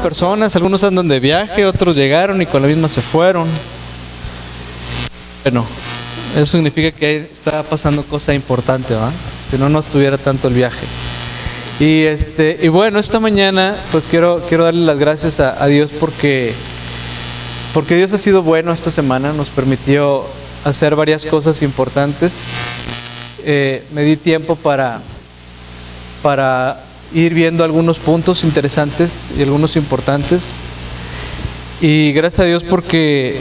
personas, algunos andan de viaje, otros llegaron y con la misma se fueron. Bueno, eso significa que está pasando cosa importante, ¿va? Si no, no estuviera tanto el viaje. Y bueno, esta mañana pues quiero darle las gracias a Dios porque Dios ha sido bueno esta semana, nos permitió hacer varias cosas importantes. Me di tiempo para ir viendo algunos puntos interesantes y algunos importantes. Y gracias a Dios porque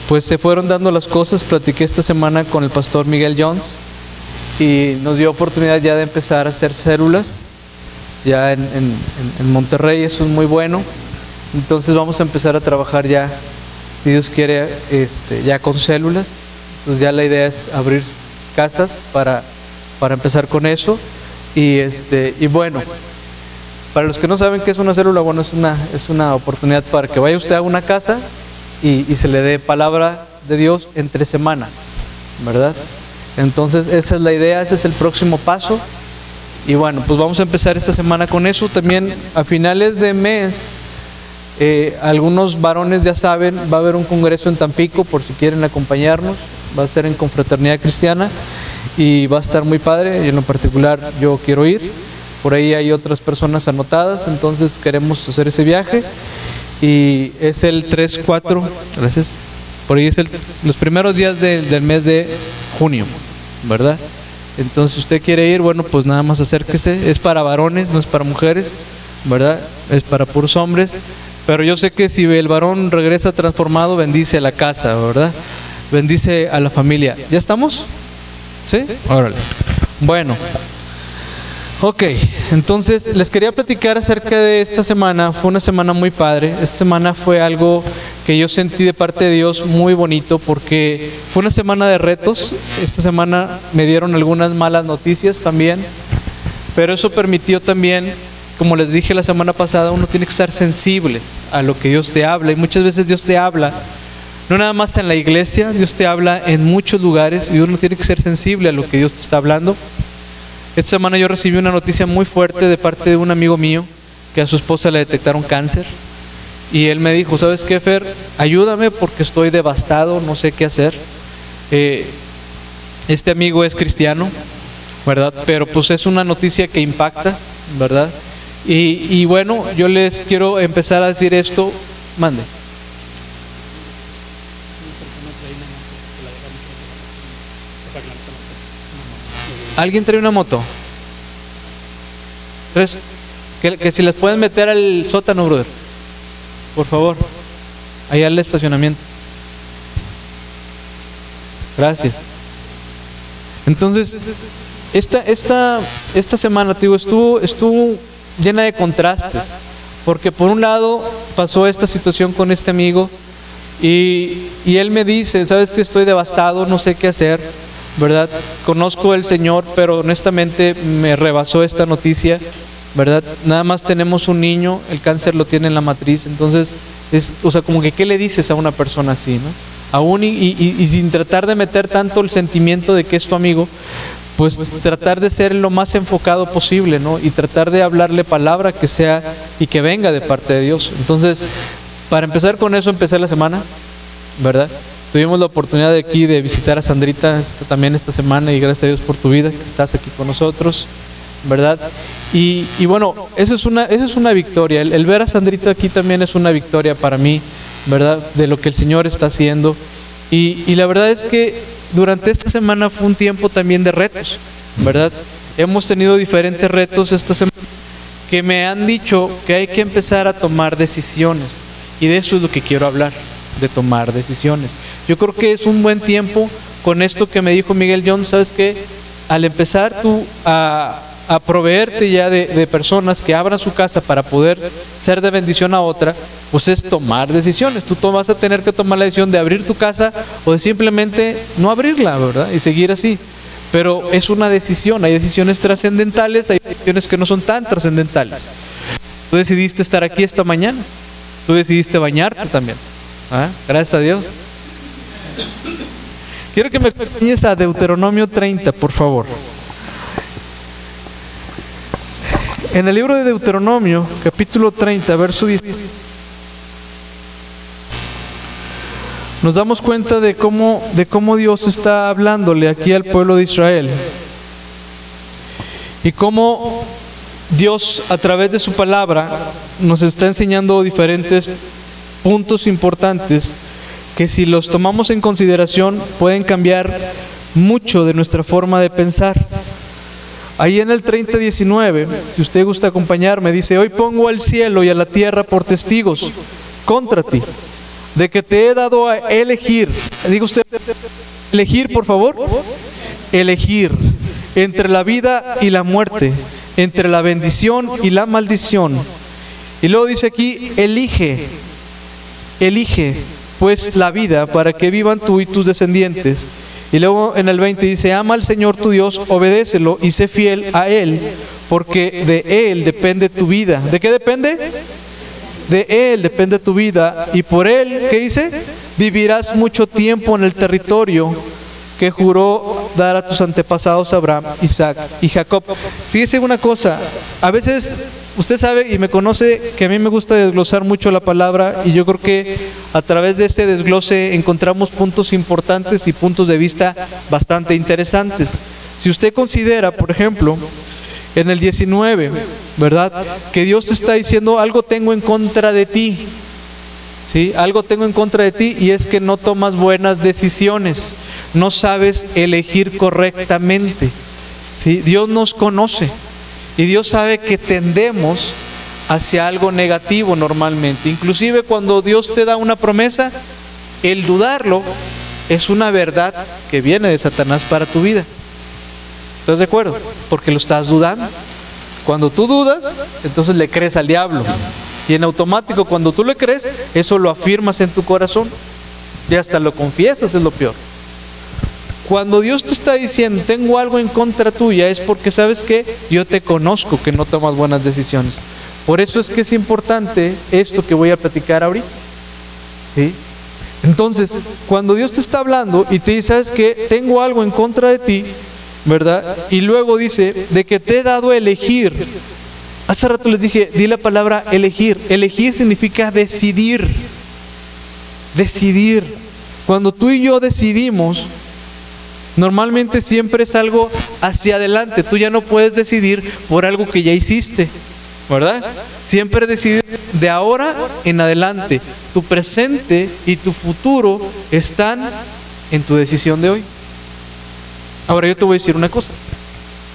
pues se fueron dando las cosas. Platiqué esta semana con el pastor Miguel Jones y nos dio oportunidad ya de empezar a hacer células ya en Monterrey. Eso es muy bueno. Entonces vamos a empezar a trabajar ya, si Dios quiere, ya con células. Entonces ya la idea es abrir casas para empezar con eso. Y bueno, para los que no saben qué es una célula, bueno, es una oportunidad para que vaya usted a una casa y se le dé palabra de Dios entre semana, ¿verdad? Entonces esa es la idea, ese es el próximo paso. Y bueno, pues vamos a empezar esta semana con eso. También a finales de mes, algunos varones ya saben, va a haber un congreso en Tampico, por si quieren acompañarnos. Va a ser en Confraternidad Cristiana y va a estar muy padre. Y en lo particular yo quiero ir. Por ahí hay otras personas anotadas, entonces queremos hacer ese viaje. Y es el 3-4, gracias. Por ahí es los primeros días del mes de junio, ¿verdad? Entonces, si usted quiere ir, bueno, pues nada más acérquese. Es para varones, no es para mujeres, ¿verdad? Es para puros hombres. Pero yo sé que si el varón regresa transformado, bendice a la casa, ¿verdad? Bendice a la familia. ¿Ya estamos? ¿Sí? Órale. Bueno. Ok, entonces les quería platicar acerca de esta semana. Fue una semana muy padre. Esta semana fue algo que yo sentí de parte de Dios muy bonito porque fue una semana de retos. Esta semana me dieron algunas malas noticias también, pero eso permitió también, como les dije la semana pasada, uno tiene que estar sensibles a lo que Dios te habla. Y muchas veces Dios te habla, no nada más en la iglesia, Dios te habla en muchos lugares y uno tiene que ser sensible a lo que Dios te está hablando. Esta semana yo recibí una noticia muy fuerte de parte de un amigo mío que a su esposa le detectaron cáncer. Y él me dijo, ¿sabes qué, Fer? Ayúdame porque estoy devastado, no sé qué hacer. Este amigo es cristiano, ¿verdad? Pero pues es una noticia que impacta, ¿verdad? Y bueno, yo les quiero empezar a decir esto. Mande. ¿Alguien trae una moto? ¿Tres? Que si las pueden meter al sótano, brother. Por favor. Allá al estacionamiento. Gracias. Entonces, esta semana, te digo, estuvo llena de contrastes. Porque por un lado pasó esta situación con este amigo y él me dice, ¿sabes qué? Estoy devastado, no sé qué hacer, ¿verdad? Conozco al Señor, pero honestamente me rebasó esta noticia, ¿verdad? Nada más tenemos un niño, el cáncer lo tiene en la matriz, entonces, o sea, como que ¿qué le dices a una persona así, no? Aún y sin tratar de meter tanto el sentimiento de que es tu amigo, pues tratar de ser lo más enfocado posible, ¿no? Y tratar de hablarle palabra que sea y que venga de parte de Dios. Entonces, para empezar con eso, empecé la semana, ¿verdad? Tuvimos la oportunidad de aquí de visitar a Sandrita también esta semana y gracias a Dios por tu vida, que estás aquí con nosotros, ¿verdad? Y bueno, eso es una victoria. El ver a Sandrita aquí también es una victoria para mí, ¿verdad? De lo que el Señor está haciendo. Y la verdad es que durante esta semana fue un tiempo también de retos, ¿verdad? Hemos tenido diferentes retos esta semana que me han dicho que hay que empezar a tomar decisiones. Y de eso es lo que quiero hablar, de tomar decisiones. Yo creo que es un buen tiempo con esto que me dijo Miguel Jones. ¿Sabes qué? Al empezar tú a proveerte ya de personas que abran su casa para poder ser de bendición a otra, pues es tomar decisiones. Tú vas a tener que tomar la decisión de abrir tu casa o de simplemente no abrirla, ¿verdad? Y seguir así. Pero es una decisión. Hay decisiones trascendentales, hay decisiones que no son tan trascendentales. Tú decidiste estar aquí esta mañana. Tú decidiste bañarte también. ¿Ah? Gracias a Dios. Quiero que me acompañes a Deuteronomio 30, por favor. En el libro de Deuteronomio, capítulo 30, verso 10. nos damos cuenta de cómo Dios está hablándole aquí al pueblo de Israel. Y cómo Dios, a través de su palabra, nos está enseñando diferentes puntos importantes que, si los tomamos en consideración, pueden cambiar mucho de nuestra forma de pensar. Ahí en el 30:19, si usted gusta acompañarme, dice: hoy pongo al cielo y a la tierra por testigos contra ti, de que te he dado a elegir. Diga usted, elegir, por favor. Elegir entre la vida y la muerte, entre la bendición y la maldición. Y luego dice aquí: elige pues la vida, para que vivan tú y tus descendientes. Y luego en el 20 dice: ama al Señor tu Dios, obedécelo y sé fiel a Él, porque de Él depende tu vida. ¿De qué depende? De Él depende tu vida, y por Él, ¿qué dice? Vivirás mucho tiempo en el territorio que juró dar a tus antepasados Abraham, Isaac y Jacob. Fíjese una cosa, a veces usted sabe y me conoce que a mí me gusta desglosar mucho la palabra, y yo creo que a través de este desglose encontramos puntos importantes y puntos de vista bastante interesantes. Si usted considera, por ejemplo, en el 19, ¿verdad?, que Dios te está diciendo: algo tengo en contra de ti. ¿Sí? Algo tengo en contra de ti, y es que no tomas buenas decisiones, no sabes elegir correctamente. ¿Sí? Dios nos conoce y Dios sabe que tendemos hacia algo negativo normalmente. Inclusive cuando Dios te da una promesa, el dudarlo es una verdad que viene de Satanás para tu vida. ¿Estás de acuerdo? Porque lo estás dudando. Cuando tú dudas, entonces le crees al diablo. Y en automático, cuando tú le crees, eso lo afirmas en tu corazón y hasta lo confiesas, es lo peor. Cuando Dios te está diciendo: tengo algo en contra tuya, es porque, ¿sabes qué? Yo te conozco que no tomas buenas decisiones. Por eso es que es importante esto que voy a platicar ahorita. ¿Sí? Entonces, cuando Dios te está hablando y te dice: ¿sabes qué? Tengo algo en contra de ti, ¿verdad? Y luego dice: de que te he dado a elegir. Hace rato les dije, di la palabra elegir. Elegir significa decidir. Decidir. Cuando tú y yo decidimos, normalmente siempre es algo hacia adelante. Tú ya no puedes decidir por algo que ya hiciste, ¿verdad? Siempre decidir de ahora en adelante. Tu presente y tu futuro están en tu decisión de hoy. Ahora yo te voy a decir una cosa.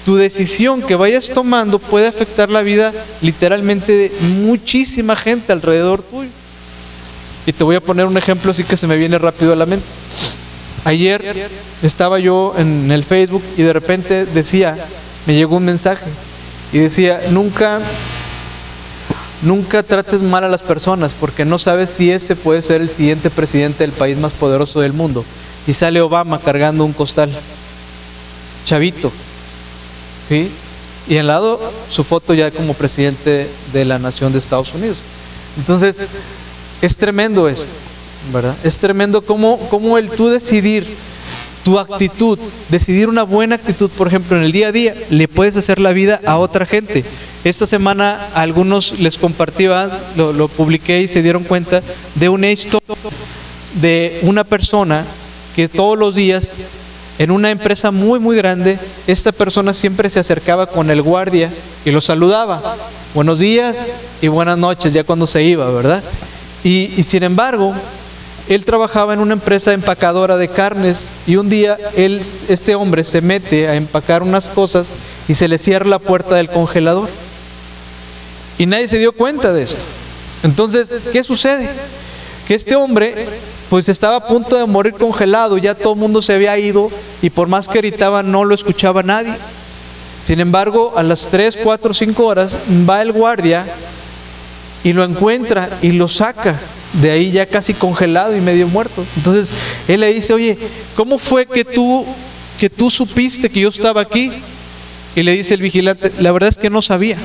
Tu decisión que vayas tomando puede afectar la vida literalmente de muchísima gente alrededor tuyo. Y te voy a poner un ejemplo así que se me viene rápido a la mente. Ayer estaba yo en el Facebook y de repente me llegó un mensaje y decía: nunca trates mal a las personas, porque no sabes si ese puede ser el siguiente presidente del país más poderoso del mundo. Y sale Obama cargando un costal, chavito. ¿Sí? Y al lado su foto ya como presidente de la nación de Estados Unidos. Entonces es tremendo esto, ¿verdad? Es tremendo cómo el tú decidir tu actitud, decidir una buena actitud, por ejemplo, en el día a día, le puedes hacer la vida a otra gente. Esta semana a algunos les compartí, lo publiqué y se dieron cuenta de una historia de una persona que todos los días, en una empresa muy muy grande, esta persona siempre se acercaba con el guardia y lo saludaba: buenos días y buenas noches, ya cuando se iba, ¿verdad? Y sin embargo, él trabajaba en una empresa empacadora de carnes, y un día este hombre se mete a empacar unas cosas y se le cierra la puerta del congelador. Y nadie se dio cuenta de esto. Entonces, ¿qué sucede? Que este hombre pues estaba a punto de morir congelado, ya todo el mundo se había ido y por más que gritaba no lo escuchaba nadie. Sin embargo, a las 3, 4, 5 horas va el guardia y lo encuentra y lo saca de ahí ya casi congelado y medio muerto. Entonces él le dice: oye, ¿cómo fue que tú supiste que yo estaba aquí? Y le dice el vigilante: la verdad es que no sabía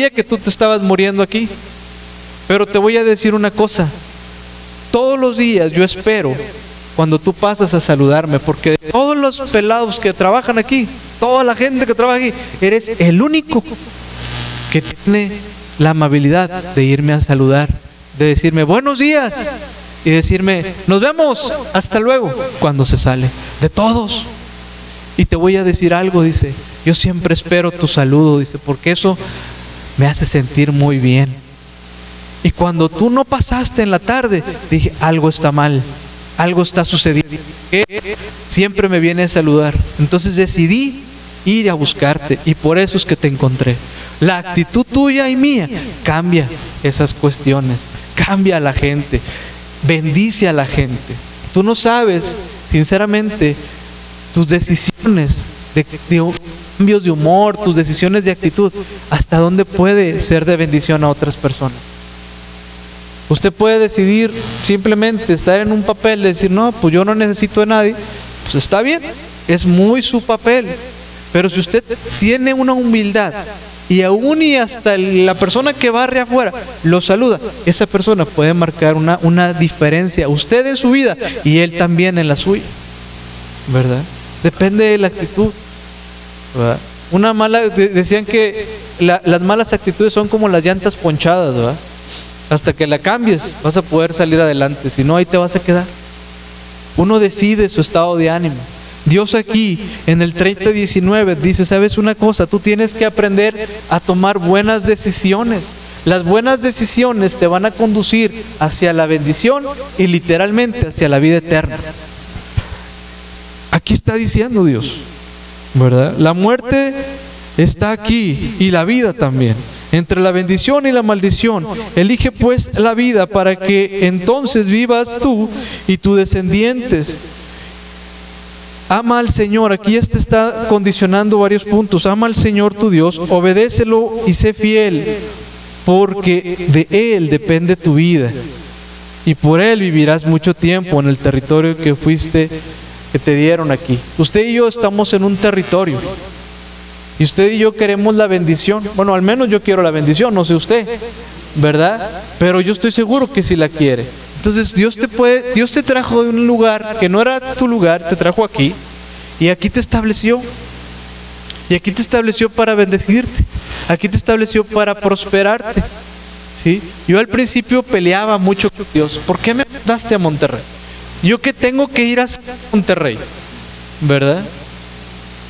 que tú te estabas muriendo aquí. Pero te voy a decir una cosa: todos los días yo espero cuando tú pasas a saludarme, porque de todos los pelados que trabajan aquí, toda la gente que trabaja aquí, eres el único que tiene la amabilidad de irme a saludar, de decirme buenos días. y decirme, nos vemos, hasta luego, cuando se sale. De todos. Y te voy a decir algo, dice, yo siempre espero tu saludo, dice, porque eso me hace sentir muy bien. Y cuando tú no pasaste en la tarde, dije, algo está mal, algo está sucediendo. Siempre me viene a saludar. Entonces decidí ir a buscarte y por eso es que te encontré. La actitud tuya y mía cambia esas cuestiones, cambia a la gente, bendice a la gente. Tú no sabes, sinceramente, tus decisiones de cambios de humor, tus decisiones de actitud, hasta dónde puede ser de bendición a otras personas. Usted puede decidir simplemente estar en un papel, decir, no, pues yo no necesito de nadie. Pues está bien, es muy su papel. Pero si usted tiene una humildad y aún y hasta la persona que barre afuera lo saluda, esa persona puede marcar una diferencia, usted en su vida y él también en la suya, ¿verdad? Depende de la actitud, ¿verdad? Decían que las malas actitudes son como las llantas ponchadas, ¿verdad? Hasta que la cambies vas a poder salir adelante, si no ahí te vas a quedar. Uno decide su estado de ánimo. Dios aquí en el 30:19 dice, ¿sabes una cosa? Tú tienes que aprender a tomar buenas decisiones. Las buenas decisiones te van a conducir hacia la bendición y literalmente hacia la vida eterna. Aquí está diciendo Dios, ¿verdad? La muerte está aquí y la vida también. Entre la bendición y la maldición, elige pues la vida para que entonces vivas tú y tus descendientes. Ama al Señor, aquí ya te está condicionando varios puntos. Ama al Señor tu Dios, obedécelo y sé fiel, porque de Él depende tu vida. Y por Él vivirás mucho tiempo en el territorio que te dieron aquí. Usted y yo estamos en un territorio. Y usted y yo queremos la bendición. Bueno, al menos yo quiero la bendición, no sé usted, ¿verdad? Pero yo estoy seguro que sí la quiere. Entonces Dios te trajo de un lugar que no era tu lugar, te trajo aquí y aquí te estableció. Y aquí te estableció para bendecirte. Aquí te estableció para prosperarte. ¿Sí? Yo al principio peleaba mucho con Dios. ¿Por qué me mandaste a Monterrey? Yo que tengo que ir a Monterrey, ¿verdad?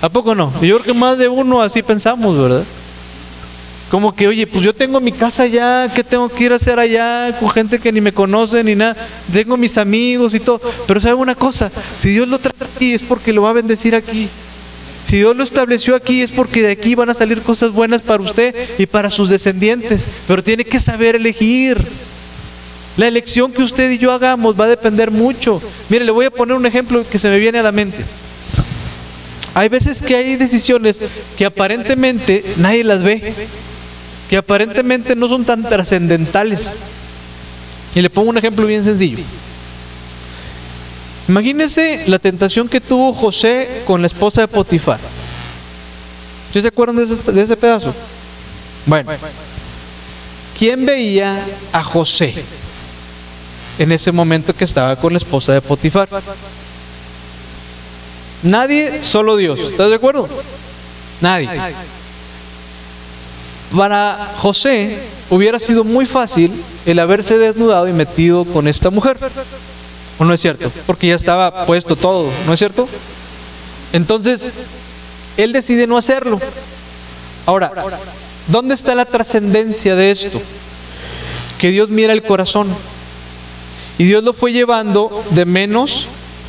¿A poco no? Yo creo que más de uno así pensamos, ¿verdad? Como que, oye, pues yo tengo mi casa allá, ¿qué tengo que ir a hacer allá con gente que ni me conoce ni nada? Tengo mis amigos y todo. Pero ¿sabe una cosa? Si Dios lo trae aquí es porque lo va a bendecir aquí. Si Dios lo estableció aquí es porque de aquí van a salir cosas buenas para usted y para sus descendientes. Pero tiene que saber elegir. La elección que usted y yo hagamos va a depender mucho. Mire, le voy a poner un ejemplo que se me viene a la mente. Hay veces que hay decisiones que aparentemente nadie las ve, que aparentemente no son tan trascendentales. Y le pongo un ejemplo bien sencillo. Imagínese la tentación que tuvo José con la esposa de Potifar. ¿Sí se acuerdan de ese pedazo? Bueno, ¿quién veía a José en ese momento que estaba con la esposa de Potifar? Nadie, solo Dios. ¿Estás de acuerdo? Nadie. Para José hubiera sido muy fácil el haberse desnudado y metido con esta mujer. ¿O no es cierto? Porque ya estaba puesto todo, ¿no es cierto? Entonces, él decide no hacerlo. Ahora, ¿dónde está la trascendencia de esto? Que Dios mira el corazón. Y Dios lo fue llevando de menos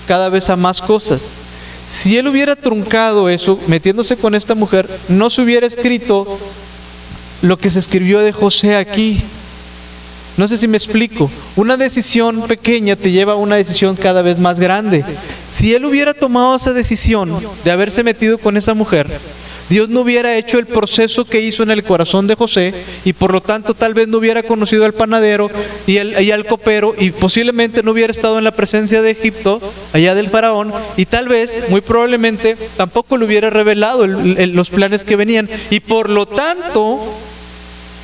cada vez a más cosas. Si él hubiera truncado eso, metiéndose con esta mujer, no se hubiera escrito lo que se escribió de José aquí. No sé si me explico. Una decisión pequeña te lleva a una decisión cada vez más grande. Si él hubiera tomado esa decisión de haberse metido con esa mujer, Dios no hubiera hecho el proceso que hizo en el corazón de José y por lo tanto tal vez no hubiera conocido al panadero y al copero y posiblemente no hubiera estado en la presencia de Egipto, allá del faraón, y tal vez, muy probablemente, tampoco le hubiera revelado los planes que venían y por lo tanto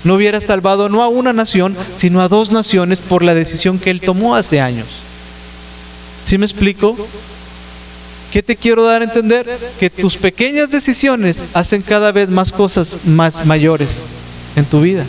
no hubiera salvado no a una nación, sino a 2 naciones por la decisión que él tomó hace años. ¿Sí me explico? ¿Qué te quiero dar a entender? Que tus pequeñas decisiones hacen cada vez más cosas más mayores en tu vida.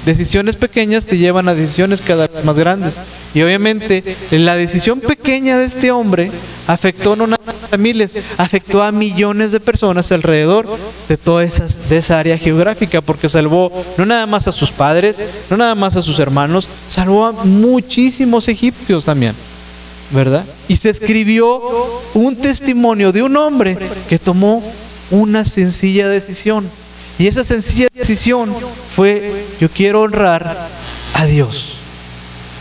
Decisiones pequeñas te llevan a decisiones cada vez más grandes. Y obviamente la decisión pequeña de este hombre afectó no nada más a miles, afectó a millones de personas alrededor de toda esa área geográfica, porque salvó no nada más a sus padres, no nada más a sus hermanos, salvó a muchísimos egipcios también, ¿verdad? Y se escribió un testimonio de un hombre que tomó una sencilla decisión. Y esa sencilla decisión fue: yo quiero honrar a Dios.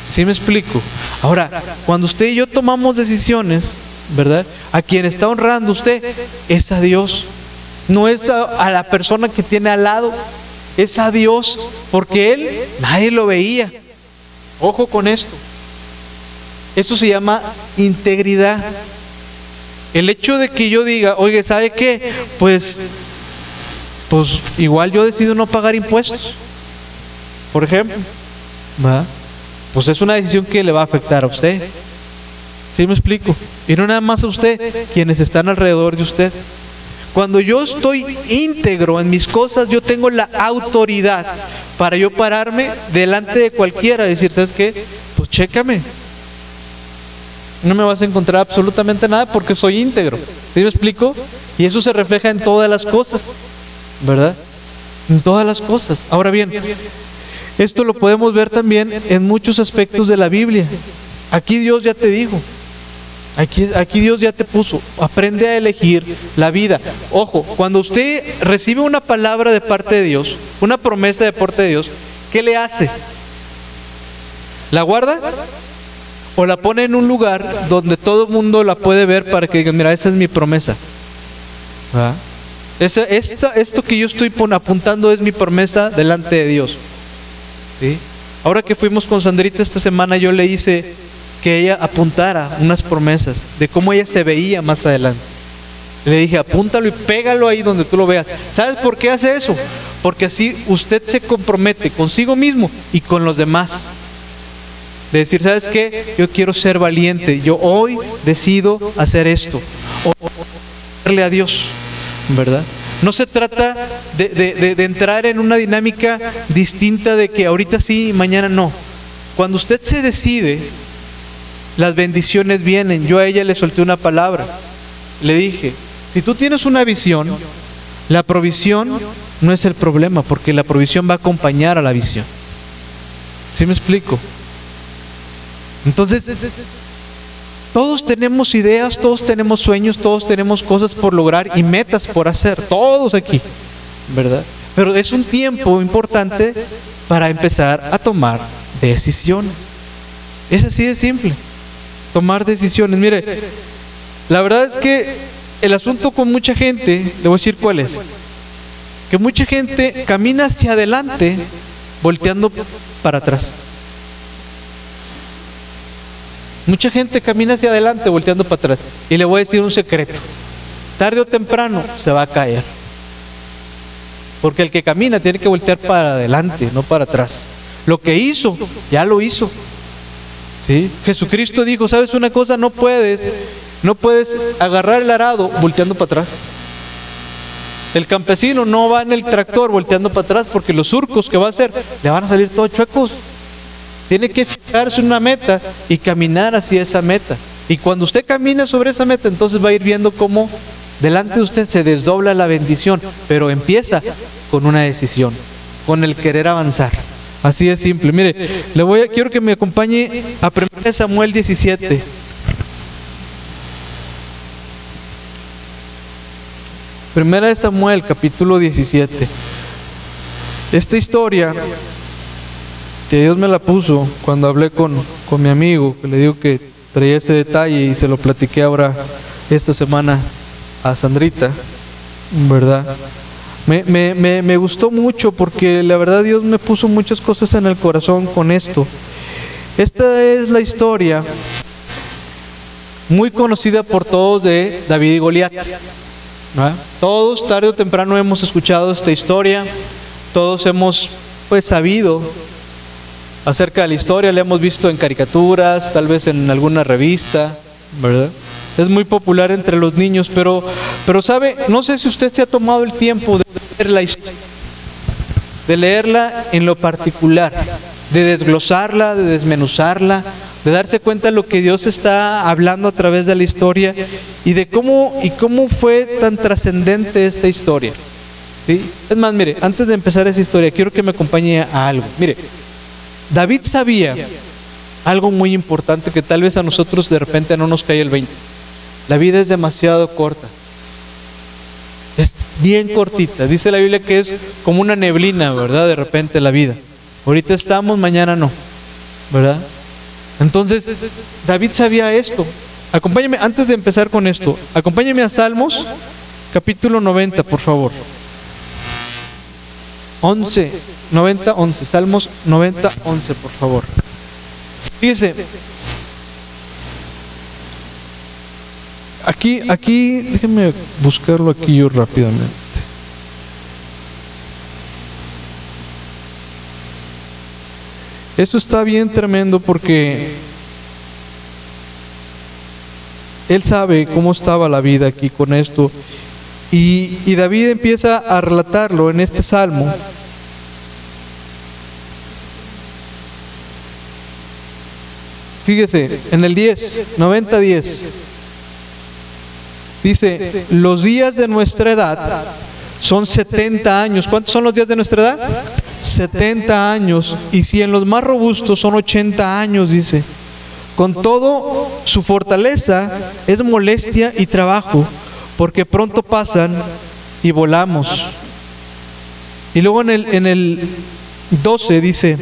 ¿Sí me explico? Ahora, cuando usted y yo tomamos decisiones, ¿verdad?, a quien está honrando usted es a Dios. No es a la persona que tiene al lado, es a Dios, porque Él nadie lo veía. Ojo con esto. Esto se llama integridad. El hecho de que yo diga: oye, ¿sabe qué? Pues igual yo decido no pagar impuestos, por ejemplo, ¿verdad? Pues es una decisión que le va a afectar a usted. ¿Sí me explico? Y no nada más a usted, quienes están alrededor de usted. Cuando yo estoy íntegro en mis cosas, yo tengo la autoridad para yo pararme delante de cualquiera y decir: ¿sabes qué? Pues chécame. No me vas a encontrar absolutamente nada porque soy íntegro. ¿Sí me explico? Y eso se refleja en todas las cosas, ¿verdad? En todas las cosas. Ahora bien, esto lo podemos ver también en muchos aspectos de la Biblia. Aquí Dios ya te dijo, aquí Dios ya te puso: aprende a elegir la vida. Ojo, cuando usted recibe una palabra de parte de Dios, una promesa de parte de Dios, ¿qué le hace? ¿La guarda? ¿O la pone en un lugar donde todo el mundo la puede ver para que digan: mira, esa es mi promesa? ¿Ah? Esto que yo estoy apuntando es mi promesa delante de Dios. ¿Sí? Ahora que fuimos con Sandrita esta semana, yo le hice que ella apuntara unas promesas de cómo ella se veía más adelante. Le dije: apúntalo y pégalo ahí donde tú lo veas. ¿Sabes por qué hace eso? Porque así usted se compromete consigo mismo y con los demás. De decir: ¿sabes qué? Yo quiero ser valiente. Yo hoy decido hacer esto. O darle a Dios, ¿verdad? No se trata de entrar en una dinámica distinta de que ahorita sí y mañana no. Cuando usted se decide, las bendiciones vienen. Yo a ella le solté una palabra. Le dije: si tú tienes una visión, la provisión no es el problema, porque la provisión va a acompañar a la visión. ¿Sí me explico? Entonces, todos tenemos ideas, todos tenemos sueños, todos tenemos cosas por lograr y metas por hacer, todos aquí, ¿verdad? Pero es un tiempo importante para empezar a tomar decisiones. Es así de simple, tomar decisiones. Mire, la verdad es que el asunto con mucha gente, le voy a decir cuál es, que mucha gente camina hacia adelante volteando para atrás. Mucha gente camina hacia adelante volteando para atrás. Y le voy a decir un secreto: tarde o temprano se va a caer. Porque el que camina tiene que voltear para adelante, no para atrás. Lo que hizo, ya lo hizo. ¿Sí? Jesucristo dijo: ¿sabes una cosa? No puedes agarrar el arado volteando para atrás. El campesino no va en el tractor volteando para atrás, porque los surcos que va a hacer le van a salir todos chuecos. Tiene que fijarse en una meta y caminar hacia esa meta. Y cuando usted camina sobre esa meta, entonces va a ir viendo cómo delante de usted se desdobla la bendición. Pero empieza con una decisión, con el querer avanzar. Así de simple. Mire, quiero que me acompañe a 1 Samuel 17. Primera de Samuel, capítulo 17. Esta historia que Dios me la puso cuando hablé con mi amigo, que le digo que traía ese detalle y se lo platiqué ahora esta semana a Sandrita, ¿verdad? Me gustó mucho porque la verdad Dios me puso muchas cosas en el corazón con esto. Esta es la historia muy conocida por todos de David y Goliat, ¿verdad? Todos tarde o temprano hemos escuchado esta historia, todos hemos sabido acerca de la historia, la hemos visto en caricaturas, tal vez en alguna revista, ¿verdad? Es muy popular entre los niños, pero sabe, no sé si usted se ha tomado el tiempo de leer la historia, de leerla en lo particular, de desglosarla, de desmenuzarla, de darse cuenta de lo que Dios está hablando a través de la historia y de cómo fue tan trascendente esta historia. ¿Sí? Es más, mire, antes de empezar esa historia, quiero que me acompañe a algo. Mire, David sabía algo muy importante que tal vez a nosotros de repente no nos cae el 20. La vida es demasiado corta. Es bien cortita. Dice la Biblia que es como una neblina, ¿verdad? De repente la vida. Ahorita estamos, mañana no, ¿verdad? Entonces, David sabía esto. Acompáñame, antes de empezar con esto, acompáñame a Salmos, capítulo 90, por favor. 11, Salmos 90, 11, por favor. Fíjese, aquí, déjenme buscarlo aquí yo rápidamente. Esto está bien tremendo porque él sabe cómo estaba la vida aquí con esto. Y David empieza a relatarlo en este salmo. Fíjese, en el 90:10 dice: los días de nuestra edad son 70 años. ¿Cuántos son los días de nuestra edad? 70 años. Y si en los más robustos son 80 años, dice. Con todo, su fortaleza es molestia y trabajo, porque pronto pasan y volamos. Y luego en el 12 dice: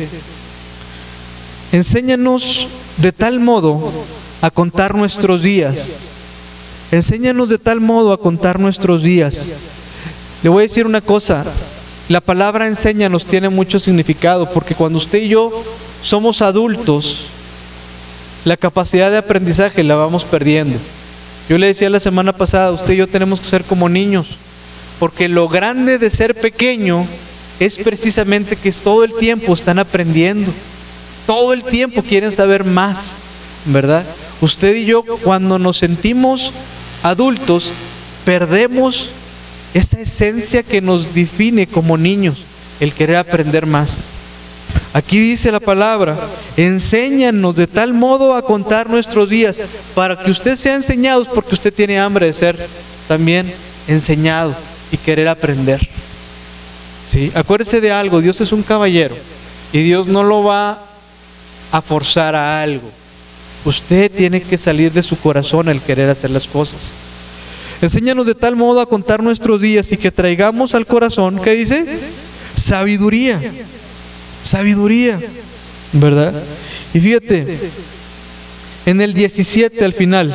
enséñanos de tal modo a contar nuestros días. Enséñanos de tal modo a contar nuestros días. Le voy a decir una cosa, la palabra enséñanos tiene mucho significado, porque cuando usted y yo somos adultos, la capacidad de aprendizaje la vamos perdiendo. Yo le decía la semana pasada, usted y yo tenemos que ser como niños, porque lo grande de ser pequeño es precisamente que todo el tiempo están aprendiendo, todo el tiempo quieren saber más, ¿verdad? Usted y yo, cuando nos sentimos adultos, perdemos esa esencia que nos define como niños, el querer aprender más. Aquí dice la palabra: enséñanos de tal modo a contar nuestros días, para que usted sea enseñado, porque usted tiene hambre de ser también enseñado y querer aprender. ¿Sí? Acuérdese de algo, Dios es un caballero y Dios no lo va a forzar a algo. Usted tiene que salir de su corazón el querer hacer las cosas. Enséñanos de tal modo a contar nuestros días y que traigamos al corazón, ¿qué dice? Sabiduría. Sabiduría, ¿verdad? Y fíjate, en el 17 al final,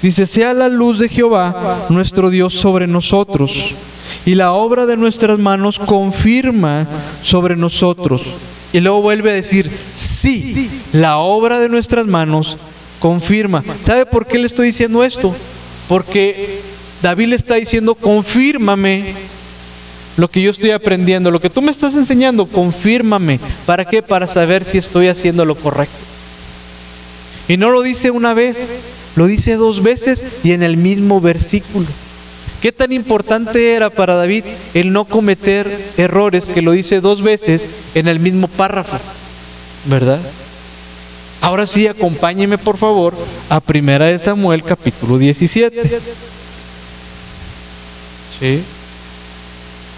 dice: sea la luz de Jehová nuestro Dios sobre nosotros, y la obra de nuestras manos confirma sobre nosotros. Y luego vuelve a decir: sí, la obra de nuestras manos confirma. ¿Sabe por qué le estoy diciendo esto? Porque David le está diciendo: confírmame lo que yo estoy aprendiendo, lo que tú me estás enseñando, confírmame. ¿Para qué? Para saber si estoy haciendo lo correcto. Y no lo dice una vez, lo dice 2 veces y en el mismo versículo. ¿Qué tan importante era para David el no cometer errores, que lo dice 2 veces en el mismo párrafo? ¿Verdad? Ahora sí, acompáñeme por favor a 1 Samuel capítulo 17. ¿Sí?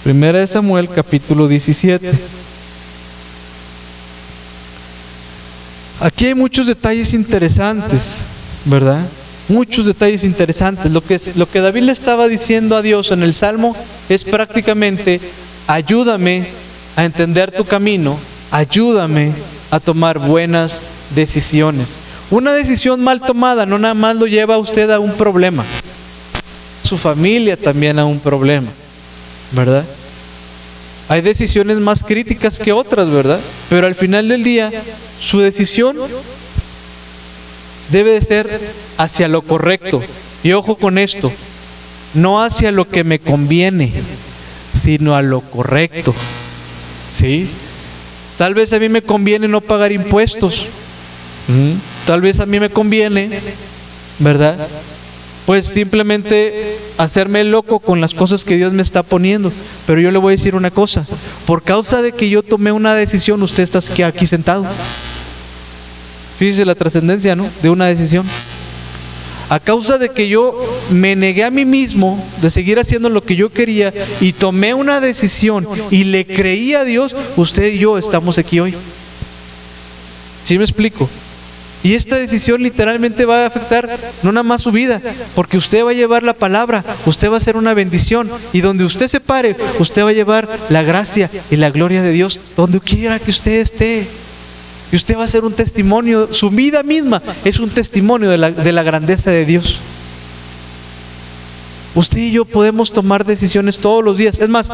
1 Samuel capítulo 17. Aquí hay muchos detalles interesantes, ¿verdad? Muchos detalles interesantes. Lo que David le estaba diciendo a Dios en el Salmo es prácticamente: ayúdame a entender tu camino, ayúdame a tomar buenas decisiones. Una decisión mal tomada no nada más lo lleva a usted a un problema, su familia también a un problema, ¿verdad? Hay decisiones más críticas que otras, ¿verdad? Pero al final del día, su decisión debe de ser hacia lo correcto. Y ojo con esto, no hacia lo que me conviene, sino a lo correcto. ¿Sí? Tal vez a mí me conviene no pagar impuestos. Tal vez a mí me conviene, ¿verdad?, pues simplemente hacerme loco con las cosas que Dios me está poniendo. Pero yo le voy a decir una cosa: por causa de que yo tomé una decisión, usted está aquí sentado. Fíjese la trascendencia, ¿no?, de una decisión. A causa de que yo me negué a mí mismo de seguir haciendo lo que yo quería y tomé una decisión y le creí a Dios, usted y yo estamos aquí hoy. ¿Sí me explico? Y esta decisión literalmente va a afectar no nada más su vida, porque usted va a llevar la palabra, usted va a ser una bendición, y donde usted se pare, usted va a llevar la gracia y la gloria de Dios donde quiera que usted esté. Y usted va a ser un testimonio, su vida misma es un testimonio de la grandeza de Dios. Usted y yo podemos tomar decisiones todos los días. Es más,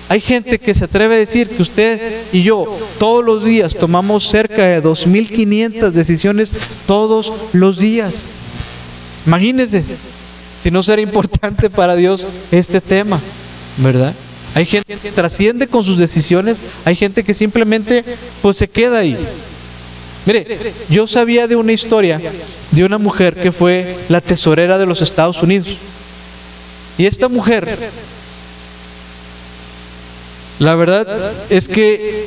hay gente que se atreve a decir que usted y yo todos los días tomamos cerca de 2.500 decisiones todos los días. Imagínense, si no será importante para Dios este tema, ¿verdad? Hay gente que trasciende con sus decisiones, hay gente que simplemente pues se queda ahí. Mire, yo sabía de una historia de una mujer que fue la tesorera de los Estados Unidos. Y esta mujer, la verdad es que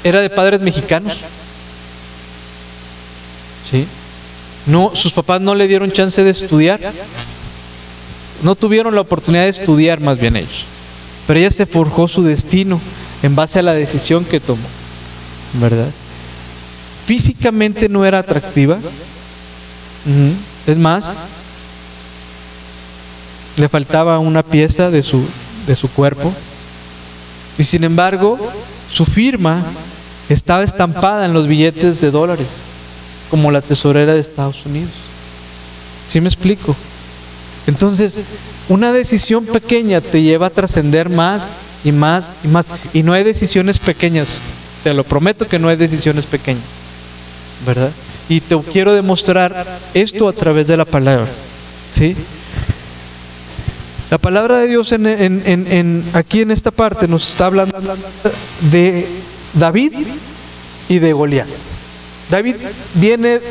era de padres mexicanos. ¿Sí? No, sus papás no le dieron chance de estudiar. No tuvieron la oportunidad de estudiar, más bien ellos. Pero ella se forjó su destino en base a la decisión que tomó, ¿verdad? Físicamente no era atractiva. Es más, le faltaba una pieza de su cuerpo. Y sin embargo, su firma estaba estampada en los billetes de dólares, como la tesorera de Estados Unidos. ¿Sí me explico? Entonces, una decisión pequeña te lleva a trascender más y más y más. Y no hay decisiones pequeñas, te lo prometo que no hay decisiones pequeñas, ¿verdad? Y te quiero demostrar esto a través de la palabra, ¿sí? La palabra de Dios aquí en esta parte nos está hablando de David y de Goliat. David viene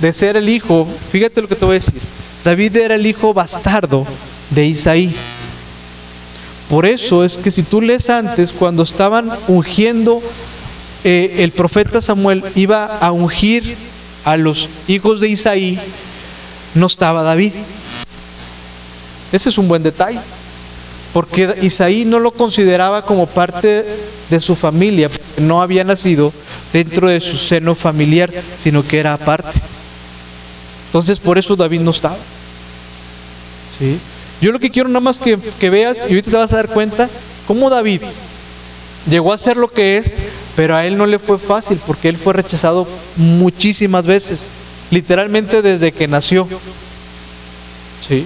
de ser el hijo, fíjate lo que te voy a decir. David era el hijo bastardo de Isaí. Por eso es que si tú lees antes, cuando estaban ungiendo, el profeta Samuel iba a ungir a los hijos de Isaí, no estaba David. Ese es un buen detalle, porque Isaí no lo consideraba como parte de su familia, porque no había nacido dentro de su seno familiar, sino que era aparte. Entonces por eso David no estaba. ¿Sí? Yo lo que quiero nada más que veas, y ahorita te vas a dar cuenta cómo David llegó a ser lo que es, pero a él no le fue fácil, porque él fue rechazado muchísimas veces, literalmente desde que nació. ¿Sí?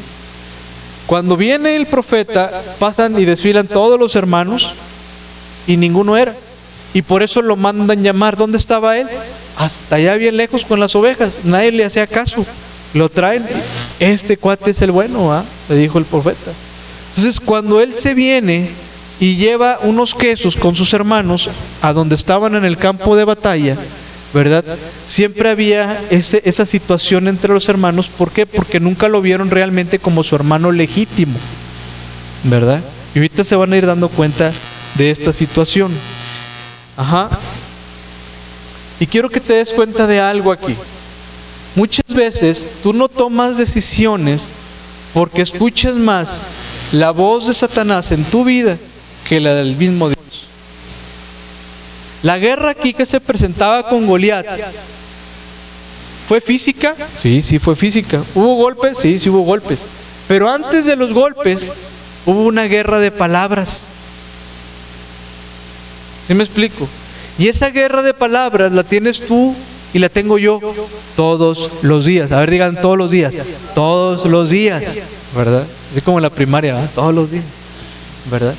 Cuando viene el profeta, pasan y desfilan todos los hermanos y ninguno era. Y por eso lo mandan llamar. ¿Dónde estaba él? Hasta allá bien lejos con las ovejas. Nadie le hacía caso. Lo traen. Este cuate es el bueno, ¿ah?, le dijo el profeta. Entonces cuando él se viene y lleva unos quesos con sus hermanos a donde estaban en el campo de batalla, ¿verdad? Siempre había esa situación entre los hermanos. ¿Por qué? Porque nunca lo vieron realmente como su hermano legítimo, ¿verdad? Y ahorita se van a ir dando cuenta de esta situación. Ajá. Y quiero que te des cuenta de algo aquí. Muchas veces tú no tomas decisiones porque escuchas más la voz de Satanás en tu vida que la del mismo Dios. La guerra aquí que se presentaba con Goliat, ¿fue física? Sí, sí fue física. ¿Hubo golpes? Sí, sí hubo golpes. Pero antes de los golpes hubo una guerra de palabras. ¿Sí me explico? Y esa guerra de palabras la tienes tú y la tengo yo todos los días. A ver, digan todos los días. Todos los días, ¿verdad? Así como en la primaria, ¿verdad? Todos los días, ¿verdad?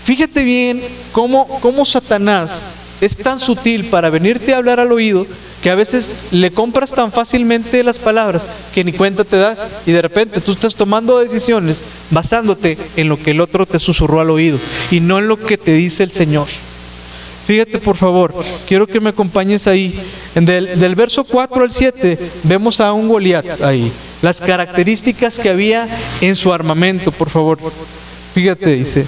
Fíjate bien cómo Satanás es tan sutil para venirte a hablar al oído, que a veces le compras tan fácilmente las palabras que ni cuenta te das, y de repente tú estás tomando decisiones basándote en lo que el otro te susurró al oído y no en lo que te dice el Señor. Fíjate, por favor, quiero que me acompañes ahí. Del verso 4 al 7 vemos a un Goliat ahí, las características que había en su armamento, por favor. Fíjate, dice: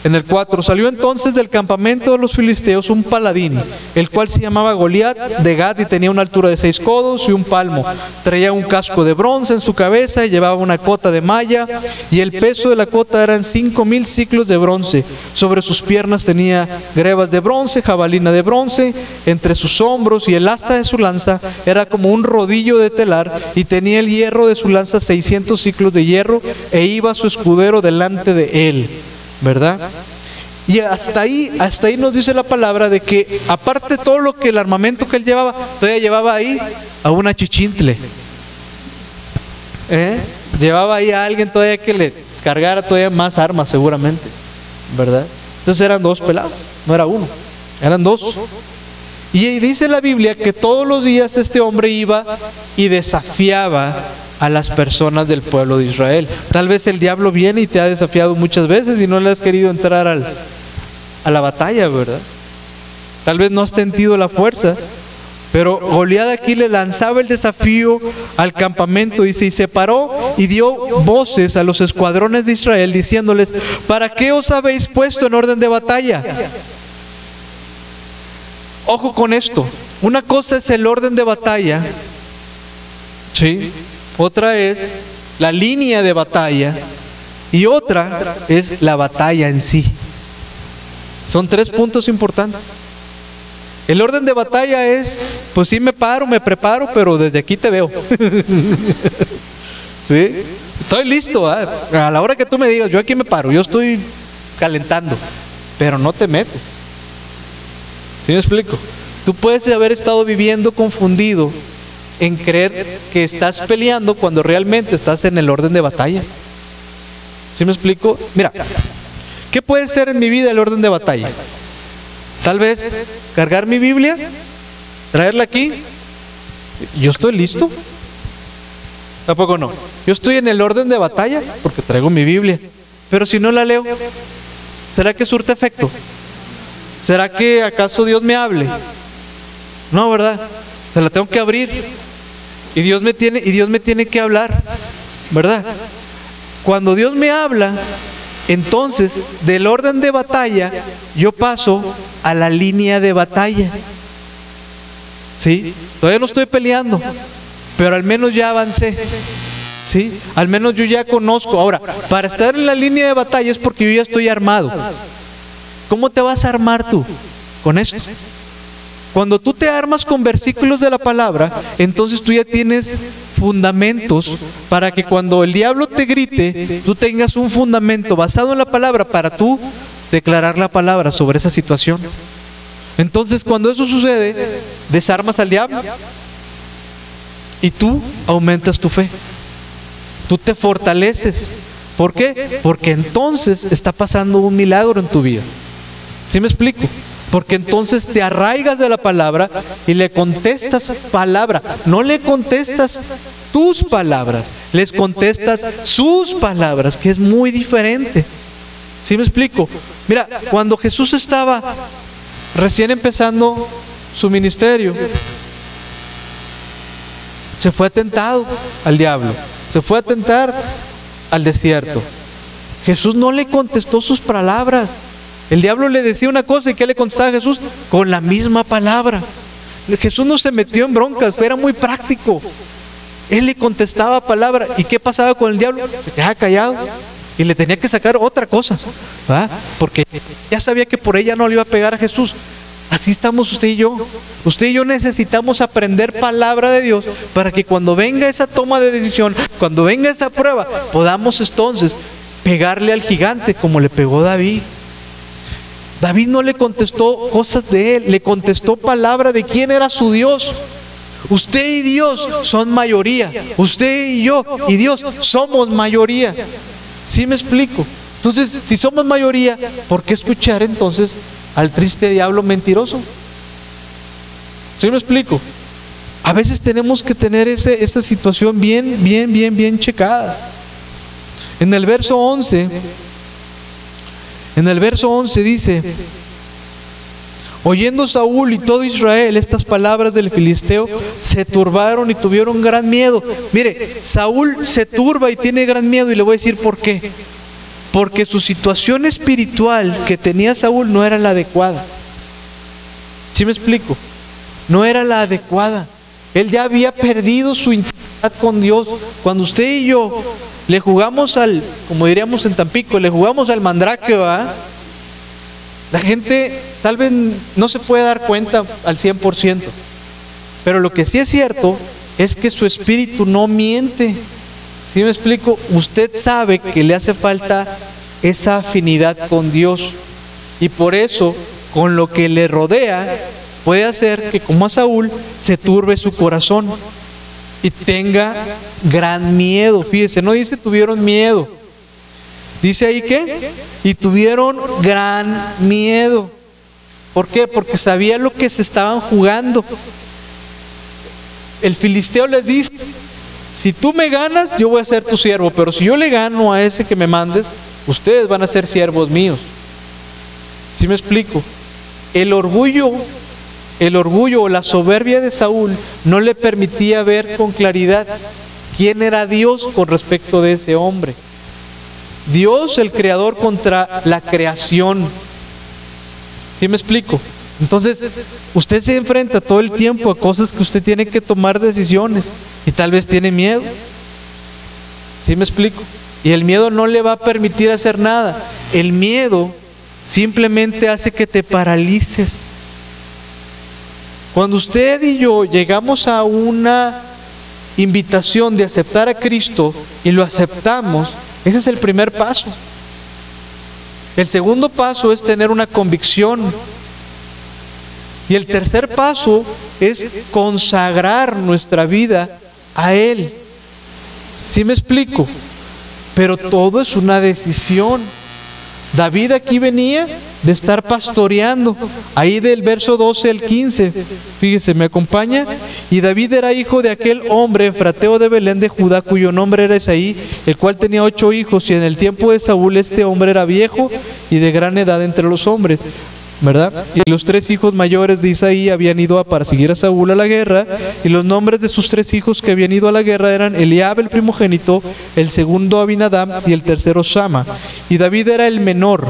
En el 4, salió entonces del campamento de los filisteos un paladín, el cual se llamaba Goliat de Gat, y tenía una altura de 6 codos y un palmo. Traía un casco de bronce en su cabeza y llevaba una cota de malla, y el peso de la cota eran 5,000 siclos de bronce. Sobre sus piernas tenía grebas de bronce, jabalina de bronce entre sus hombros, y el asta de su lanza era como un rodillo de telar, y tenía el hierro de su lanza 600 siclos de hierro, e iba su escudero delante de él. ¿Verdad? Y hasta ahí nos dice la palabra de que aparte de todo lo que el armamento que él llevaba, todavía llevaba ahí a una chichintle. Llevaba ahí a alguien todavía que le cargara todavía más armas seguramente, ¿verdad? Entonces eran 2 pelados, no era uno, eran 2. Y dice la Biblia que todos los días este hombre iba y desafiaba a las personas del pueblo de Israel. Tal vez el diablo viene y te ha desafiado muchas veces y no le has querido entrar a la batalla, ¿verdad? Tal vez no has sentido la fuerza, pero Goliat aquí le lanzaba el desafío al campamento, dice, y se paró y dio voces a los escuadrones de Israel diciéndoles: ¿para qué os habéis puesto en orden de batalla? Ojo con esto, una cosa es el orden de batalla, ¿sí? Otra es la línea de batalla y otra es la batalla en sí. Son 3 puntos importantes. El orden de batalla es, pues sí me paro, me preparo, pero desde aquí te veo. ¿Sí? Estoy listo, a la hora que tú me digas, yo aquí me paro, yo estoy calentando, pero no te metes. ¿Sí me explico? Tú puedes haber estado viviendo confundido en creer que estás peleando cuando realmente estás en el orden de batalla. ¿Sí me explico? Mira, ¿qué puede ser en mi vida el orden de batalla? Tal vez cargar mi Biblia, traerla aquí. Yo estoy listo. ¿Tampoco no? Yo estoy en el orden de batalla porque traigo mi Biblia. Pero si no la leo, ¿será que surte efecto? ¿Será que acaso Dios me hable? No, ¿verdad? Se la tengo que abrir. Y Dios me tiene que hablar, ¿verdad? Cuando Dios me habla, entonces del orden de batalla yo paso a la línea de batalla. ¿Sí? Todavía no estoy peleando, pero al menos ya avancé. ¿Sí? Al menos yo ya conozco. Ahora, para estar en la línea de batalla es porque yo ya estoy armado. ¿Cómo te vas a armar tú? Con esto. Cuando tú te armas con versículos de la palabra, entonces tú ya tienes fundamentos para que cuando el diablo te grite, tú tengas un fundamento basado en la palabra para tú declarar la palabra sobre esa situación. Entonces cuando eso sucede, desarmas al diablo y tú aumentas tu fe. Tú te fortaleces. ¿Por qué? Porque entonces está pasando un milagro en tu vida. ¿Sí me explico? Porque entonces te arraigas de la palabra y le contestas palabra. No le contestas tus palabras, les contestas sus palabras, que es muy diferente. ¿Sí me explico? Mira, cuando Jesús estaba recién empezando su ministerio, se fue tentado al diablo, se fue a tentar al desierto. Jesús no le contestó sus palabras. El diablo le decía una cosa y ¿qué le contestaba a Jesús? Con la misma palabra. Jesús no se metió en broncas, era muy práctico. Él le contestaba palabra. ¿Y qué pasaba con el diablo? Se quedaba callado y le tenía que sacar otra cosa, ¿verdad? Porque ya sabía que por ella no le iba a pegar a Jesús. Así estamos usted y yo. Usted y yo necesitamos aprender palabra de Dios para que cuando venga esa toma de decisión, cuando venga esa prueba, podamos entonces pegarle al gigante como le pegó David. David no le contestó cosas de él, le contestó palabra de quién era su Dios. Usted y Dios son mayoría. Usted y yo y Dios somos mayoría. ¿Sí me explico? Entonces, si somos mayoría, ¿por qué escuchar entonces al triste diablo mentiroso? ¿Sí me explico? A veces tenemos que tener esa situación bien checada. En el verso 11 dice: oyendo Saúl y todo Israel estas palabras del filisteo, se turbaron y tuvieron gran miedo. Mire, Saúl se turba y tiene gran miedo, y le voy a decir por qué. porque su situación espiritual que tenía Saúl no era la adecuada. ¿Sí me explico? No era la adecuada. Él ya había perdido su intimidad con Dios. Cuando usted y yo le jugamos como diríamos en Tampico, le jugamos al mandrake, ¿va? La gente tal vez no se puede dar cuenta al 100%. Pero lo que sí es cierto es que su espíritu no miente. ¿Sí me explico? Usted sabe que le hace falta esa afinidad con Dios. Y por eso, con lo que le rodea, puede hacer que, como a Saúl, se turbe su corazón y tenga gran miedo. Fíjese, no dice tuvieron miedo. Dice ahí que, y tuvieron gran miedo. ¿Por qué? Porque sabía lo que se estaban jugando. El filisteo les dice: si tú me ganas, yo voy a ser tu siervo, pero si yo le gano a ese que me mandes, ustedes van a ser siervos míos. ¿Sí me explico? El orgullo o la soberbia de Saúl no le permitía ver con claridad quién era Dios con respecto de ese hombre. Dios, el creador, contra la creación. ¿Sí me explico? Entonces, usted se enfrenta todo el tiempo a cosas que usted tiene que tomar decisiones y tal vez tiene miedo. ¿Sí me explico? Y el miedo no le va a permitir hacer nada. El miedo simplemente hace que te paralices. Cuando usted y yo llegamos a una invitación de aceptar a Cristo y lo aceptamos, ese es el primer paso. El segundo paso es tener una convicción. Y el tercer paso es consagrar nuestra vida a Él. ¿Sí me explico? Pero todo es una decisión. David aquí venía de estar pastoreando. Ahí del verso 12 al 15. Fíjese, ¿me acompaña? Y David era hijo de aquel hombre efrateo de Belén de Judá, cuyo nombre era Isaí, el cual tenía 8 hijos. Y en el tiempo de Saúl este hombre era viejo y de gran edad entre los hombres, ¿verdad? Y los 3 hijos mayores de Isaí habían ido para seguir a Saúl a la guerra, y los nombres de sus 3 hijos que habían ido a la guerra eran Eliab el primogénito, el segundo Abinadab y el tercero Shama. Y David era el menor.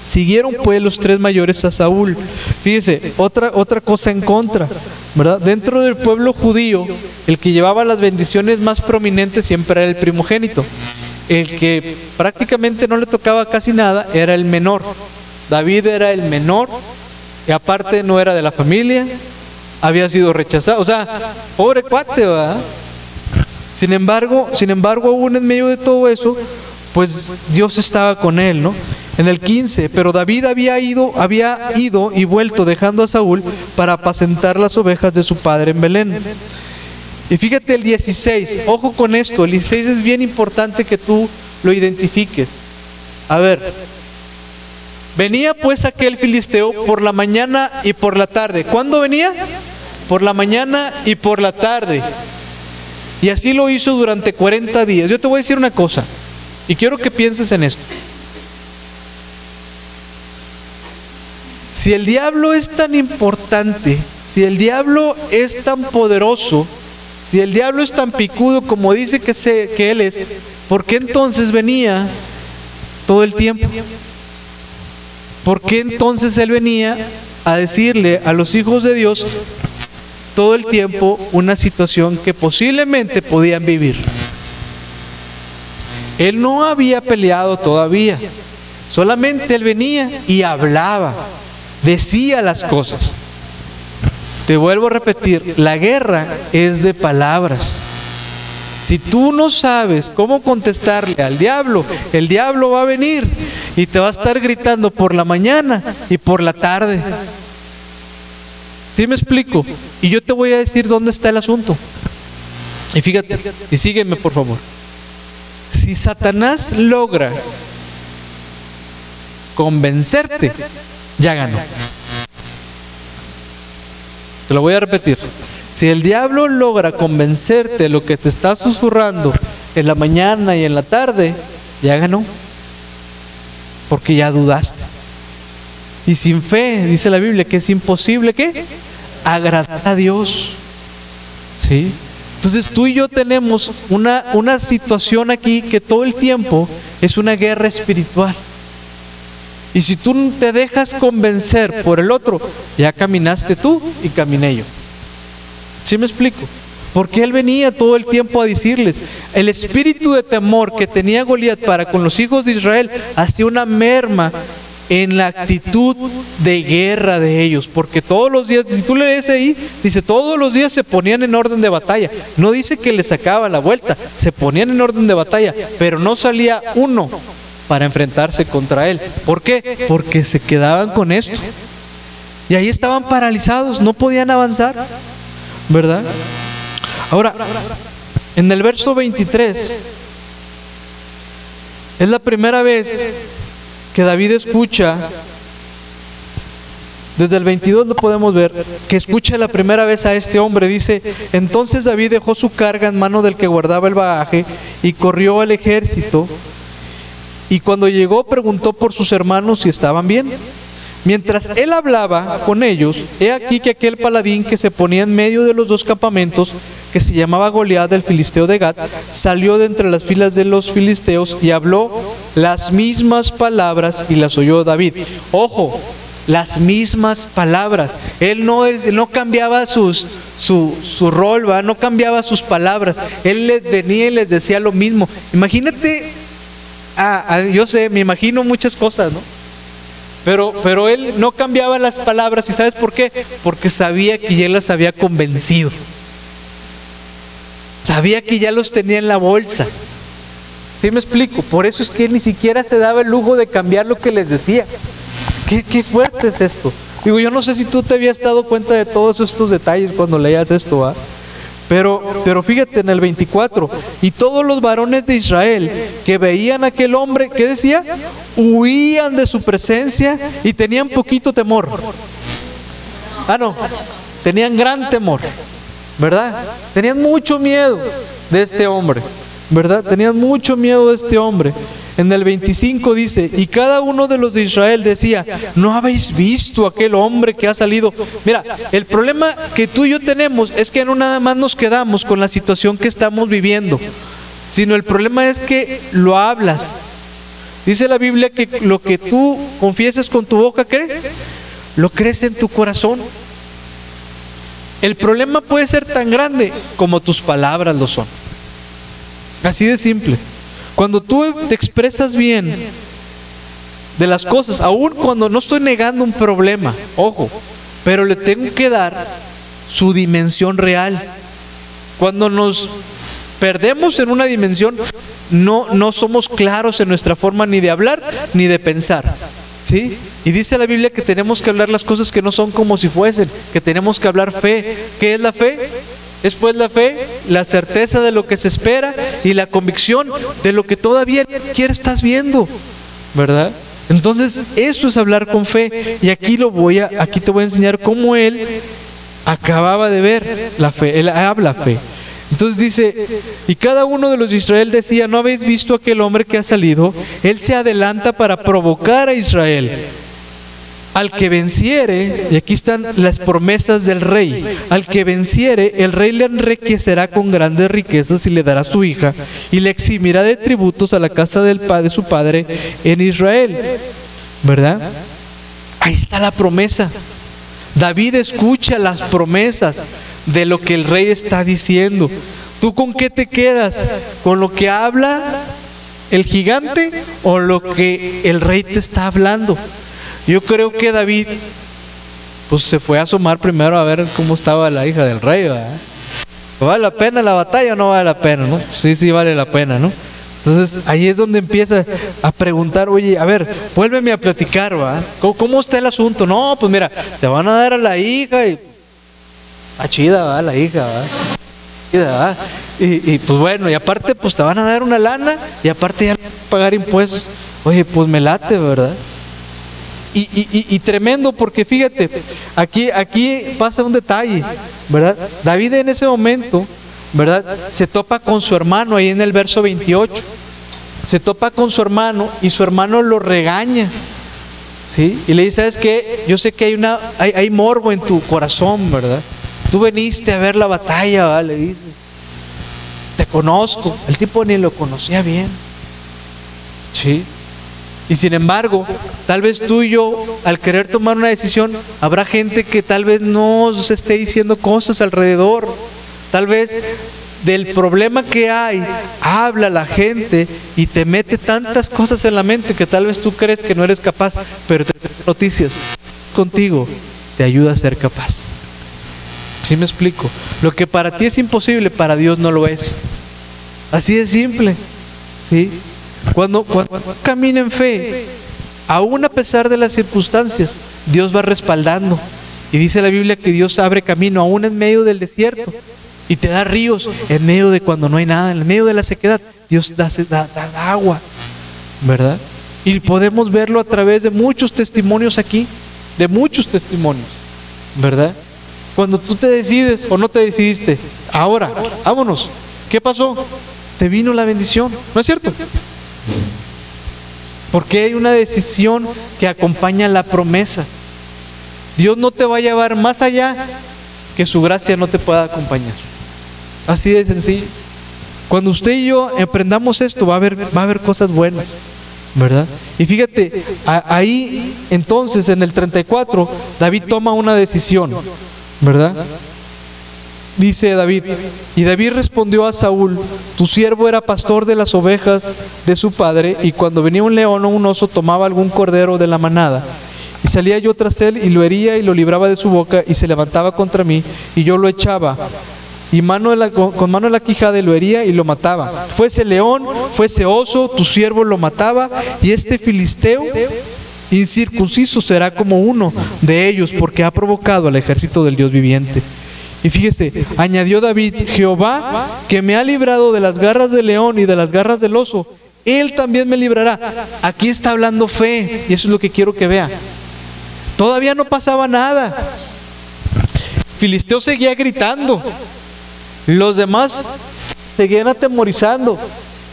Siguieron pues los 3 mayores a Saúl. Fíjese, otra cosa en contra, ¿verdad? Dentro del pueblo judío, el que llevaba las bendiciones más prominentes siempre era el primogénito. El que prácticamente no le tocaba casi nada era el menor. David era el menor, y aparte no era de la familia, había sido rechazado. O sea, pobre cuate, ¿verdad? Sin embargo, aún en medio de todo eso, pues Dios estaba con él, ¿no? En el 15, pero David había ido y vuelto dejando a Saúl para apacentar las ovejas de su padre en Belén. Y fíjate el 16, ojo con esto, el 16 es bien importante que tú lo identifiques. A ver, venía pues aquel filisteo por la mañana y por la tarde. ¿Cuándo venía? Por la mañana y por la tarde. Y así lo hizo durante 40 días. Yo te voy a decir una cosa, y quiero que pienses en esto. Si el diablo es tan importante, si el diablo es tan poderoso, si el diablo es tan picudo como dice que él es, ¿por qué entonces venía todo el tiempo? ¿Por qué entonces él venía a decirle a los hijos de Dios todo el tiempo una situación que posiblemente podían vivir? Él no había peleado todavía, solamente él venía y hablaba, decía las cosas. Te vuelvo a repetir, la guerra es de palabras. Si tú no sabes cómo contestarle al diablo, el diablo va a venir y te va a estar gritando por la mañana y por la tarde. ¿Sí me explico? Y yo te voy a decir dónde está el asunto. Y fíjate, y sígueme por favor. Si Satanás logra convencerte, ya ganó. Te lo voy a repetir. Si el diablo logra convencerte de lo que te está susurrando en la mañana y en la tarde, ya ganó. Porque ya dudaste. Y sin fe, dice la Biblia, que es imposible, ¿qué? Agradar a Dios. ¿Sí? Entonces tú y yo tenemos una situación aquí que todo el tiempo es una guerra espiritual. Y si tú te dejas convencer por el otro, ya caminaste tú y caminé yo. ¿Sí me explico? Porque él venía todo el tiempo a decirles, el espíritu de temor que tenía Goliat para con los hijos de Israel hacía una merma en la actitud de guerra de ellos, porque todos los días, si tú lees ahí, dice todos los días se ponían en orden de batalla. No dice que le sacaban la vuelta, se ponían en orden de batalla, pero no salía uno para enfrentarse contra él. ¿Por qué? Porque se quedaban con esto y ahí estaban paralizados, no podían avanzar, ¿verdad? Ahora, en el verso 23 es la primera vez que David escucha, desde el 22 lo podemos ver, que escucha la primera vez a este hombre. Dice, entonces David dejó su carga en mano del que guardaba el bagaje y corrió al ejército, y cuando llegó preguntó por sus hermanos si estaban bien. Mientras él hablaba con ellos, he aquí que aquel paladín que se ponía en medio de los dos campamentos, que se llamaba Goliat del filisteo de Gat, salió de entre las filas de los filisteos y habló las mismas palabras y las oyó David. Ojo, las mismas palabras. Él no cambiaba su rol, ¿va? No cambiaba sus palabras. Él les venía y les decía lo mismo. Imagínate, yo sé, me imagino muchas cosas, ¿no? Pero él no cambiaba las palabras. ¿Y sabes por qué? Porque sabía que ya las había convencido. Sabía que ya los tenía en la bolsa. ¿Sí me explico? Por eso es que él ni siquiera se daba el lujo de cambiar lo que les decía. Qué fuerte es esto. Digo, yo no sé si tú te habías dado cuenta de todos estos detalles cuando leías esto, ¿ah? Pero fíjate en el 24, y todos los varones de Israel que veían a aquel hombre, ¿qué decía? Huían de su presencia y tenían poquito temor. No, tenían gran temor, ¿verdad? Tenían mucho miedo de este hombre, ¿verdad? Tenían mucho miedo de este hombre. En el 25 dice, y cada uno de los de Israel decía, ¿no habéis visto aquel hombre que ha salido? Mira, el problema que tú y yo tenemos es que no nada más nos quedamos con la situación que estamos viviendo, sino el problema es que lo hablas. Dice la Biblia que lo que tú confieses con tu boca, ¿qué? Lo crees en tu corazón. El problema puede ser tan grande como tus palabras lo son. Así de simple. Cuando tú te expresas bien de las cosas, aun cuando no estoy negando un problema, ojo, pero le tengo que dar su dimensión real. Cuando nos perdemos en una dimensión, no somos claros en nuestra forma ni de hablar ni de pensar, ¿sí? Y dice la Biblia que tenemos que hablar las cosas que no son como si fuesen, que tenemos que hablar fe. ¿Qué es la fe? Es pues la fe, la certeza de lo que se espera y la convicción de lo que todavía ni siquiera estás viendo, ¿verdad? Entonces eso es hablar con fe. Y aquí te voy a enseñar cómo él acababa de ver la fe. Él habla fe. Entonces dice, y cada uno de los de Israel decía, ¿no habéis visto aquel hombre que ha salido? Él se adelanta para provocar a Israel. Al que venciere, y aquí están las promesas del rey, al que venciere, el rey le enriquecerá con grandes riquezas y le dará su hija, y le eximirá de tributos a la casa de su padre en Israel, ¿verdad? Ahí está la promesa. David escucha las promesas de lo que el rey está diciendo. ¿Tú con qué te quedas? ¿Con lo que habla el gigante o lo que el rey te está hablando? Yo creo que David pues se fue a asomar primero a ver cómo estaba la hija del rey, ¿verdad? ¿Vale la pena la batalla o no vale la pena, no? Sí vale la pena, ¿no? Entonces ahí es donde empieza a preguntar, oye, a ver, vuélveme a platicar, ¿verdad? ¿Cómo está el asunto? No, pues mira, te van a dar a la hija y chida, ¿verdad? La hija, ¿verdad? Chida, ¿verdad? Y pues bueno, y aparte pues te van a dar una lana y aparte ya no van a pagar impuestos. Oye, pues me late, ¿verdad? Y tremendo, porque fíjate, aquí pasa un detalle, ¿verdad? David en ese momento, ¿verdad?, se topa con su hermano ahí en el verso 28. Se topa con su hermano y su hermano lo regaña, ¿sí? Y le dice, ¿sabes qué? Yo sé que hay morbo en tu corazón, ¿verdad? Tú veniste a ver la batalla, ¿verdad? Le dice, te conozco. El tipo ni lo conocía bien. ¿Sí? Y sin embargo, tal vez tú y yo, al querer tomar una decisión, habrá gente que tal vez no se esté diciendo cosas alrededor. Tal vez del problema que hay, habla la gente y te mete tantas cosas en la mente que tal vez tú crees que no eres capaz, pero te trae noticias contigo, te ayuda a ser capaz. ¿Sí me explico? Lo que para ti es imposible, para Dios no lo es. Así de simple. ¿Sí? Cuando camina en fe, aún a pesar de las circunstancias, Dios va respaldando. Y dice la Biblia que Dios abre camino aún en medio del desierto y te da ríos en medio de cuando no hay nada, en medio de la sequedad. Dios da agua, ¿verdad? Y podemos verlo a través de muchos testimonios aquí, de muchos testimonios, ¿verdad? Cuando tú te decides o no te decidiste, ahora, vámonos. ¿Qué pasó? Te vino la bendición, ¿no es cierto? Porque hay una decisión que acompaña la promesa. Dios no te va a llevar más allá que su gracia no te pueda acompañar. Así de sencillo. Cuando usted y yo emprendamos esto, va a haber cosas buenas, ¿verdad? Y fíjate, ahí entonces en el 34, David toma una decisión, ¿verdad? Dice David, y David respondió a Saúl: tu siervo era pastor de las ovejas de su padre, y cuando venía un león o un oso tomaba algún cordero de la manada, y salía yo tras él y lo hería y lo libraba de su boca, y se levantaba contra mí, y yo lo echaba, y con mano en la quijada lo hería y lo mataba. Fuese león, fuese oso, tu siervo lo mataba, y este filisteo incircunciso será como uno de ellos, porque ha provocado al ejército del Dios viviente. Y fíjese, añadió David: Jehová, que me ha librado de las garras del león y de las garras del oso, Él también me librará. Aquí está hablando fe, y eso es lo que quiero que vea. Todavía no pasaba nada. Filisteo seguía gritando, los demás seguían atemorizando,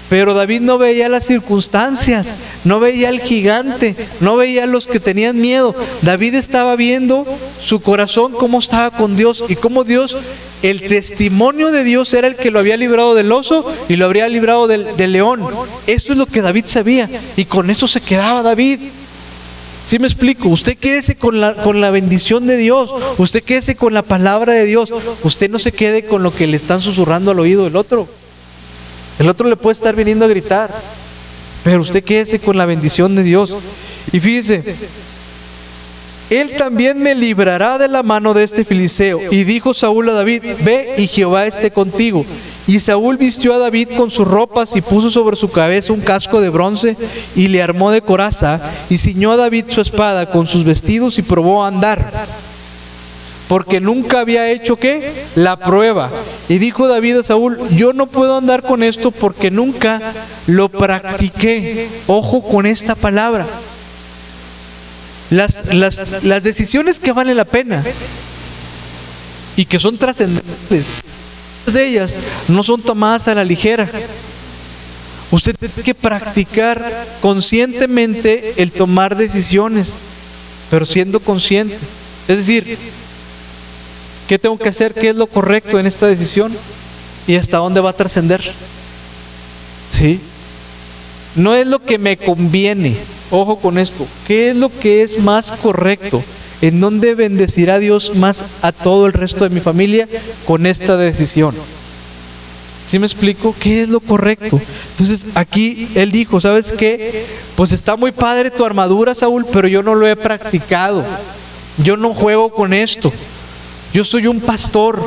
pero David no veía las circunstancias, no veía al gigante, no veía a los que tenían miedo. David estaba viendo su corazón, cómo estaba con Dios, y cómo Dios, el testimonio de Dios era el que lo había librado del oso y lo habría librado del león. Eso es lo que David sabía, y con eso se quedaba David. ¿Sí me explico? Usted quédese con la bendición de Dios, usted quédese con la palabra de Dios, usted no se quede con lo que le están susurrando al oído del otro. El otro le puede estar viniendo a gritar, pero usted quédese con la bendición de Dios. Y fíjese, Él también me librará de la mano de este filisteo. Y dijo Saúl a David: ve y Jehová esté contigo. Y Saúl vistió a David con sus ropas y puso sobre su cabeza un casco de bronce y le armó de coraza, y ciñó a David su espada con sus vestidos y probó a andar, porque nunca había hecho ¿qué? La prueba. Y dijo David a Saúl: yo no puedo andar con esto porque nunca lo practiqué. Ojo con esta palabra. Las decisiones que valen la pena y que son trascendentes, de ellas no son tomadas a la ligera. Usted tiene que practicar conscientemente el tomar decisiones, pero siendo consciente. Es decir, ¿qué tengo que hacer? ¿Qué es lo correcto en esta decisión? ¿Y hasta dónde va a trascender? ¿Sí? No es lo que me conviene. Ojo con esto. ¿Qué es lo que es más correcto? ¿En dónde bendecirá Dios más a todo el resto de mi familia con esta decisión? ¿Sí me explico? ¿Qué es lo correcto? Entonces aquí él dijo: ¿sabes qué? Pues está muy padre tu armadura, Saúl, pero yo no lo he practicado. Yo no juego con esto. Yo soy un pastor,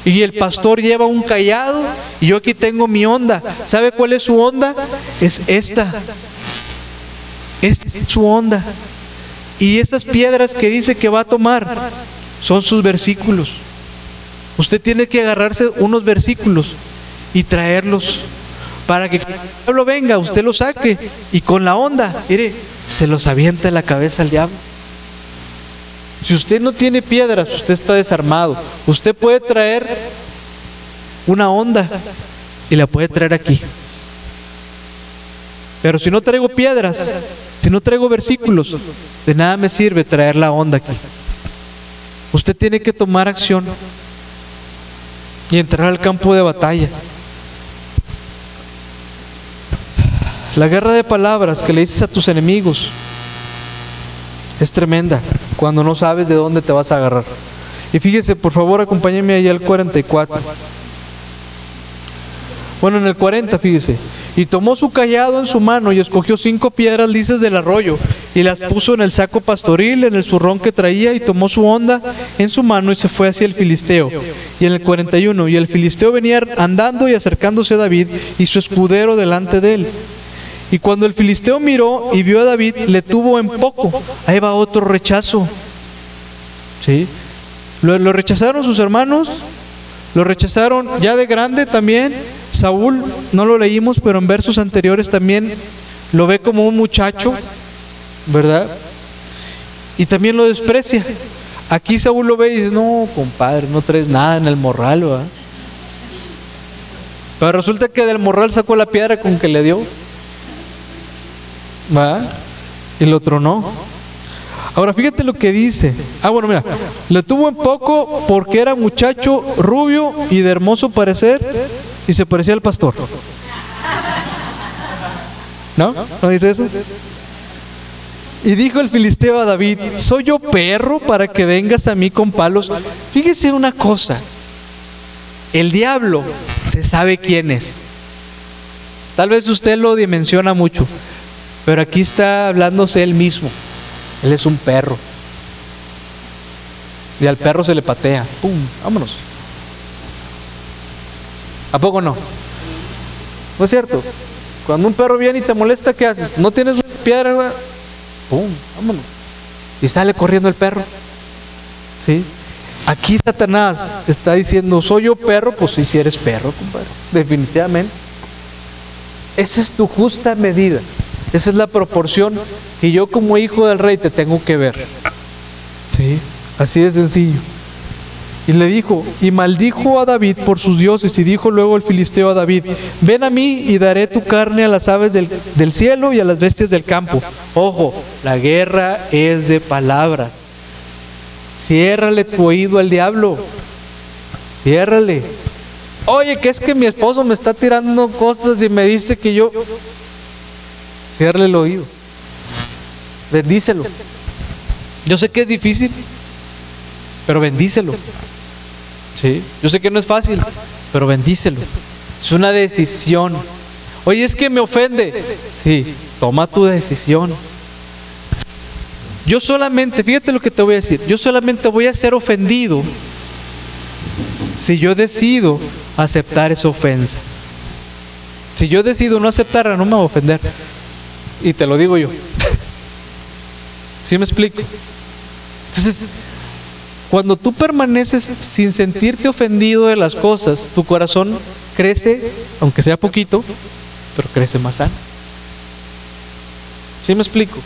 y el pastor lleva un cayado, y yo aquí tengo mi onda. ¿Sabe cuál es su onda? Es esta. Esta es su onda. Y esas piedras que dice que va a tomar son sus versículos. Usted tiene que agarrarse unos versículos y traerlos para que cuando el diablo venga, usted los saque, y con la onda, mire, se los avienta en la cabeza al diablo. Si usted no tiene piedras, usted está desarmado. Usted puede traer una onda y la puede traer aquí. Pero si no traigo piedras, si no traigo versículos, de nada me sirve traer la onda aquí. Usted tiene que tomar acción y entrar al campo de batalla. La guerra de palabras que le dices a tus enemigos es tremenda cuando no sabes de dónde te vas a agarrar. Y fíjese, por favor, acompáñenme ahí al 44. Bueno, en el 40, fíjese. Y tomó su cayado en su mano y escogió 5 piedras lisas del arroyo y las puso en el saco pastoril, en el zurrón que traía, y tomó su honda en su mano y se fue hacia el filisteo. Y en el 41, y el filisteo venía andando y acercándose a David y su escudero delante de él. Y cuando el filisteo miró y vio a David, le tuvo en poco. Ahí va otro rechazo. ¿Sí? Lo rechazaron sus hermanos, lo rechazaron ya de grande también. Saúl, no lo leímos, pero en versos anteriores también lo ve como un muchacho, ¿verdad? Y también lo desprecia. Aquí Saúl lo ve y dice, no, compadre, no traes nada en el morral, ¿verdad? Pero resulta que del morral sacó la piedra con que le dio, ¿verdad? Y lo tronó. Ahora fíjate lo que dice. Bueno, mira, le tuvo en poco porque era muchacho rubio y de hermoso parecer y se parecía al pastor. ¿No? ¿No dice eso? Y dijo el filisteo a David, ¿soy yo perro para que vengas a mí con palos? Fíjese una cosa, el diablo se sabe quién es. Tal vez usted lo dimensiona mucho, pero aquí está hablándose él mismo. Él es un perro. Y al perro se le patea. ¡Pum! Vámonos. ¿A poco no? ¿No es cierto? Cuando un perro viene y te molesta, ¿qué haces? ¿No tienes una piedra, güey? ¡Pum! Vámonos. Y sale corriendo el perro. ¿Sí? Aquí Satanás está diciendo, ¿soy yo perro? Pues sí, si eres perro, compadre. Definitivamente. Esa es tu justa medida. Esa es la proporción que yo como hijo del rey te tengo que ver. Sí, así de sencillo. Y le dijo, y maldijo a David por sus dioses, y dijo luego el filisteo a David, ven a mí y daré tu carne a las aves del cielo y a las bestias del campo. Ojo, la guerra es de palabras. Ciérrale tu oído al diablo. Ciérrale. Oye, que es que mi esposo me está tirando cosas y me dice que yo... Ciérrale el oído. Bendícelo. Yo sé que es difícil, pero bendícelo. ¿Sí? Yo sé que no es fácil, pero bendícelo. Es una decisión. Oye, es que me ofende. Sí, toma tu decisión. Yo solamente, fíjate lo que te voy a decir, yo solamente voy a ser ofendido si yo decido aceptar esa ofensa. Si yo decido no aceptarla, no me voy a ofender. Y te lo digo yo. ¿Sí me explico? Entonces, cuando tú permaneces sin sentirte ofendido de las cosas, tu corazón crece, aunque sea poquito, pero crece más sano. ¿Sí me explico?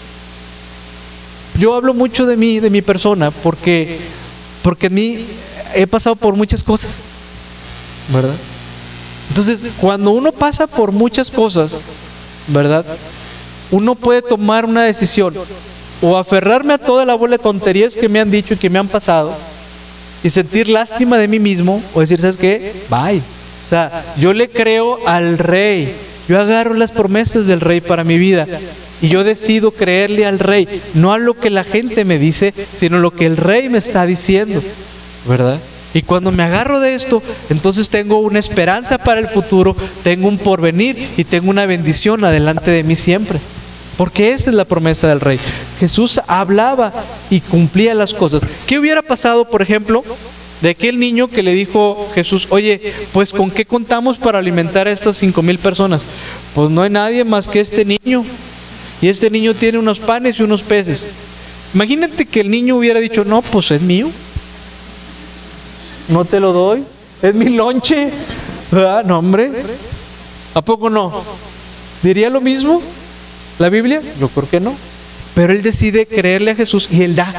Yo hablo mucho de mí, de mi persona, porque en mí he pasado por muchas cosas, ¿verdad? Entonces, cuando uno pasa por muchas cosas, ¿verdad? Uno puede tomar una decisión, o aferrarme a toda la bola de tonterías que me han dicho y que me han pasado, y sentir lástima de mí mismo, o decir, ¿sabes qué? Bye. O sea, yo le creo al rey, yo agarro las promesas del rey para mi vida, y yo decido creerle al rey, no a lo que la gente me dice, sino lo que el rey me está diciendo, ¿verdad? Y cuando me agarro de esto, entonces tengo una esperanza para el futuro, tengo un porvenir y tengo una bendición adelante de mí siempre. Porque esa es la promesa del rey. Jesús hablaba y cumplía las cosas. ¿Qué hubiera pasado, por ejemplo, de aquel niño que le dijo Jesús, oye, pues ¿con qué contamos para alimentar a estas 5,000 personas? Pues no hay nadie más que este niño. Y este niño tiene unos panes y unos peces. Imagínate que el niño hubiera dicho, no, pues es mío. No te lo doy. Es mi lonche. ¿Verdad? No, hombre. ¿A poco no? ¿Diría lo mismo la Biblia? Yo creo que no. Pero él decide creerle a Jesús y él da.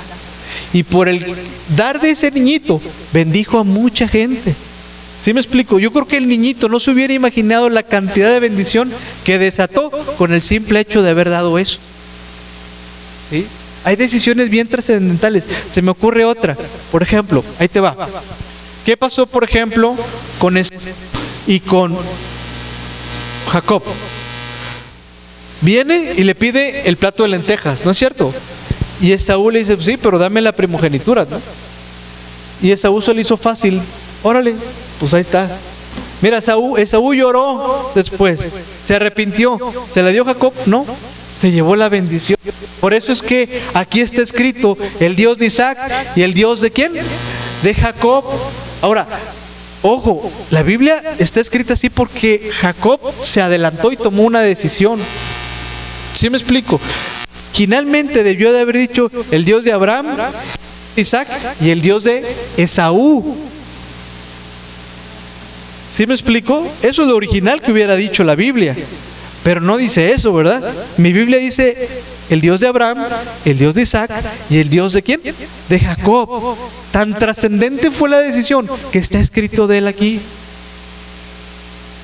Y por el dar de ese niñito, bendijo a mucha gente. ¿Sí me explico? Yo creo que el niñito no se hubiera imaginado la cantidad de bendición que desató con el simple hecho de haber dado eso. ¿Sí? Hay decisiones bien trascendentales. Se me ocurre otra. Por ejemplo, ahí te va. ¿Qué pasó, por ejemplo, con y con Jacob? Viene y le pide el plato de lentejas, ¿no es cierto? Y Esaú le dice, sí, pero dame la primogenitura, ¿no? Y Esaú se le hizo fácil, órale, pues ahí está. Mira, Esaú lloró después, se arrepintió, ¿se la dio Jacob? No, se llevó la bendición. Por eso es que aquí está escrito el Dios de Isaac y el Dios de ¿quién? De Jacob. Ahora, ojo, la Biblia está escrita así porque Jacob se adelantó y tomó una decisión. ¿Sí me explico? Finalmente debió de haber dicho el Dios de Abraham, Isaac y el Dios de Esaú. ¿Sí me explico? Eso es lo original que hubiera dicho la Biblia. Pero no dice eso, ¿verdad? Mi Biblia dice el Dios de Abraham, el Dios de Isaac y el Dios de ¿quién? De Jacob. Tan trascendente fue la decisión que está escrito de él aquí.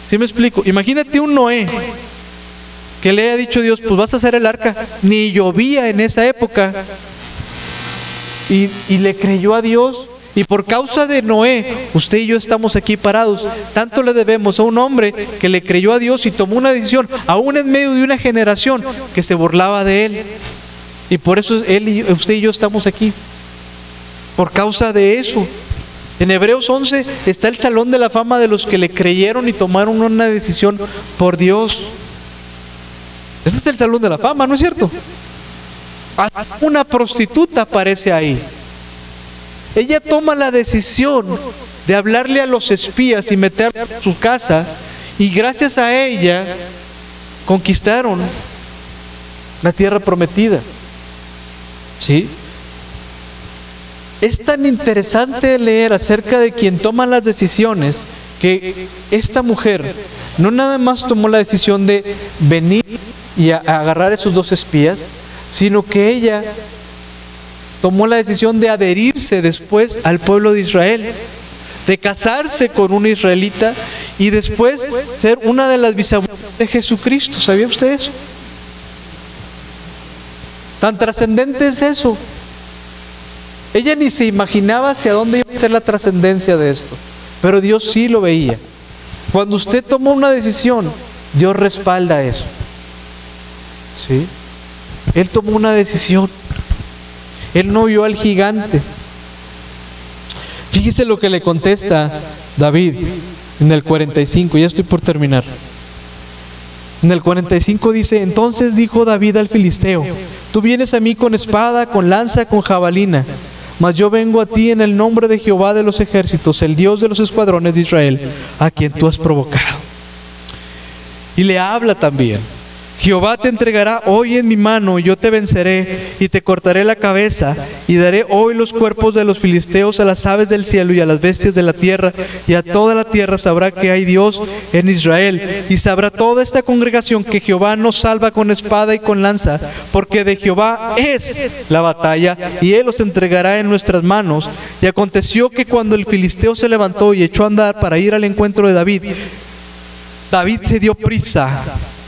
¿Sí me explico? Imagínate un Noé que le haya dicho a Dios, pues vas a hacer el arca. Ni llovía en esa época. Y le creyó a Dios. Y por causa de Noé, usted y yo estamos aquí parados. Tanto le debemos a un hombre que le creyó a Dios y tomó una decisión, aún en medio de una generación que se burlaba de él. Y por eso usted y yo estamos aquí. Por causa de eso. En Hebreos 11 está el salón de la fama de los que le creyeron y tomaron una decisión por Dios. Este es el salón de la fama, ¿no es cierto? Una prostituta aparece ahí. Ella toma la decisión de hablarle a los espías y meterlos en su casa, y gracias a ella conquistaron la tierra prometida. ¿Sí? Es tan interesante leer acerca de quien toma las decisiones, que esta mujer no nada más tomó la decisión de venir y agarrar a esos 2 espías, sino que ella tomó la decisión de adherirse después al pueblo de Israel, de casarse con un israelita y después ser una de las bisabuelas de Jesucristo. ¿Sabía usted eso? Tan trascendente es eso. Ella ni se imaginaba hacia dónde iba a ser la trascendencia de esto, pero Dios sí lo veía. Cuando usted toma una decisión, Dios respalda eso. ¿Sí? Él tomó una decisión. Él no vio al gigante. Fíjese lo que le contesta David en el 45. Ya estoy por terminar. En el 45 dice: entonces dijo David al filisteo: tú vienes a mí con espada, con lanza, con jabalina, mas yo vengo a ti en el nombre de Jehová de los ejércitos, el Dios de los escuadrones de Israel, a quien tú has provocado. Y le habla también: Jehová te entregará hoy en mi mano, y yo te venceré, y te cortaré la cabeza, y daré hoy los cuerpos de los filisteos a las aves del cielo y a las bestias de la tierra, y a toda la tierra sabrá que hay Dios en Israel, y sabrá toda esta congregación que Jehová nos salva con espada y con lanza, porque de Jehová es la batalla, y Él los entregará en nuestras manos. Y aconteció que cuando el filisteo se levantó y echó a andar para ir al encuentro de David, David se dio prisa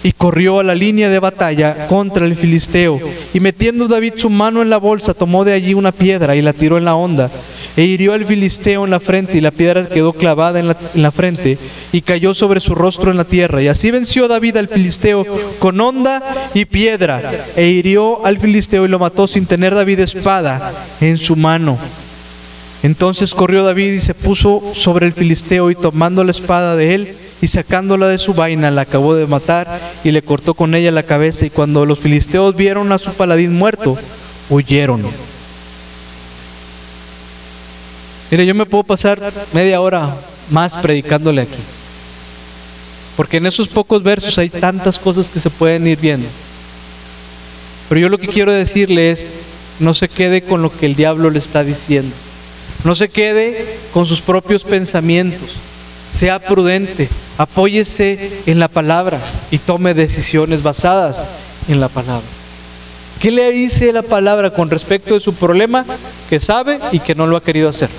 y corrió a la línea de batalla contra el filisteo. Y metiendo David su mano en la bolsa, tomó de allí una piedra y la tiró en la honda, e hirió al filisteo en la frente, y la piedra quedó clavada en la frente, y cayó sobre su rostro en la tierra. Y así venció David al filisteo con honda y piedra, e hirió al filisteo y lo mató sin tener David espada en su mano. Entonces corrió David y se puso sobre el filisteo, y tomando la espada de él y sacándola de su vaina, la acabó de matar y le cortó con ella la cabeza. Y cuando los filisteos vieron a su paladín muerto, huyeron. Mire, yo me puedo pasar media hora más predicándole aquí, porque en esos pocos versos hay tantas cosas que se pueden ir viendo. Pero yo lo que quiero decirle es: no se quede con lo que el diablo le está diciendo. No se quede con sus propios pensamientos. Sea prudente, apóyese en la palabra y tome decisiones basadas en la palabra. ¿Qué le dice la palabra con respecto de su problema que sabe y que no lo ha querido hacer?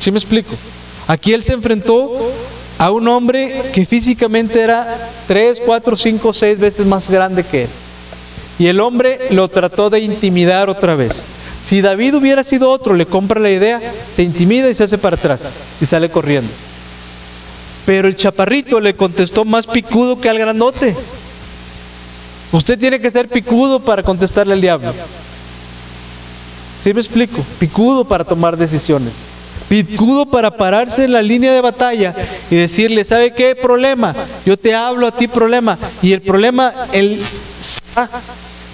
¿Sí me explico? Aquí él se enfrentó a un hombre que físicamente era 3, 4, 5, 6 veces más grande que él. Y el hombre lo trató de intimidar otra vez. Si David hubiera sido otro, le compra la idea, se intimida y se hace para atrás y sale corriendo. Pero el chaparrito le contestó más picudo que al grandote. Usted tiene que ser picudo para contestarle al diablo. ¿Sí me explico? Picudo para tomar decisiones. Picudo para pararse en la línea de batalla y decirle, ¿sabe qué problema? Yo te hablo a ti problema. Y el problema,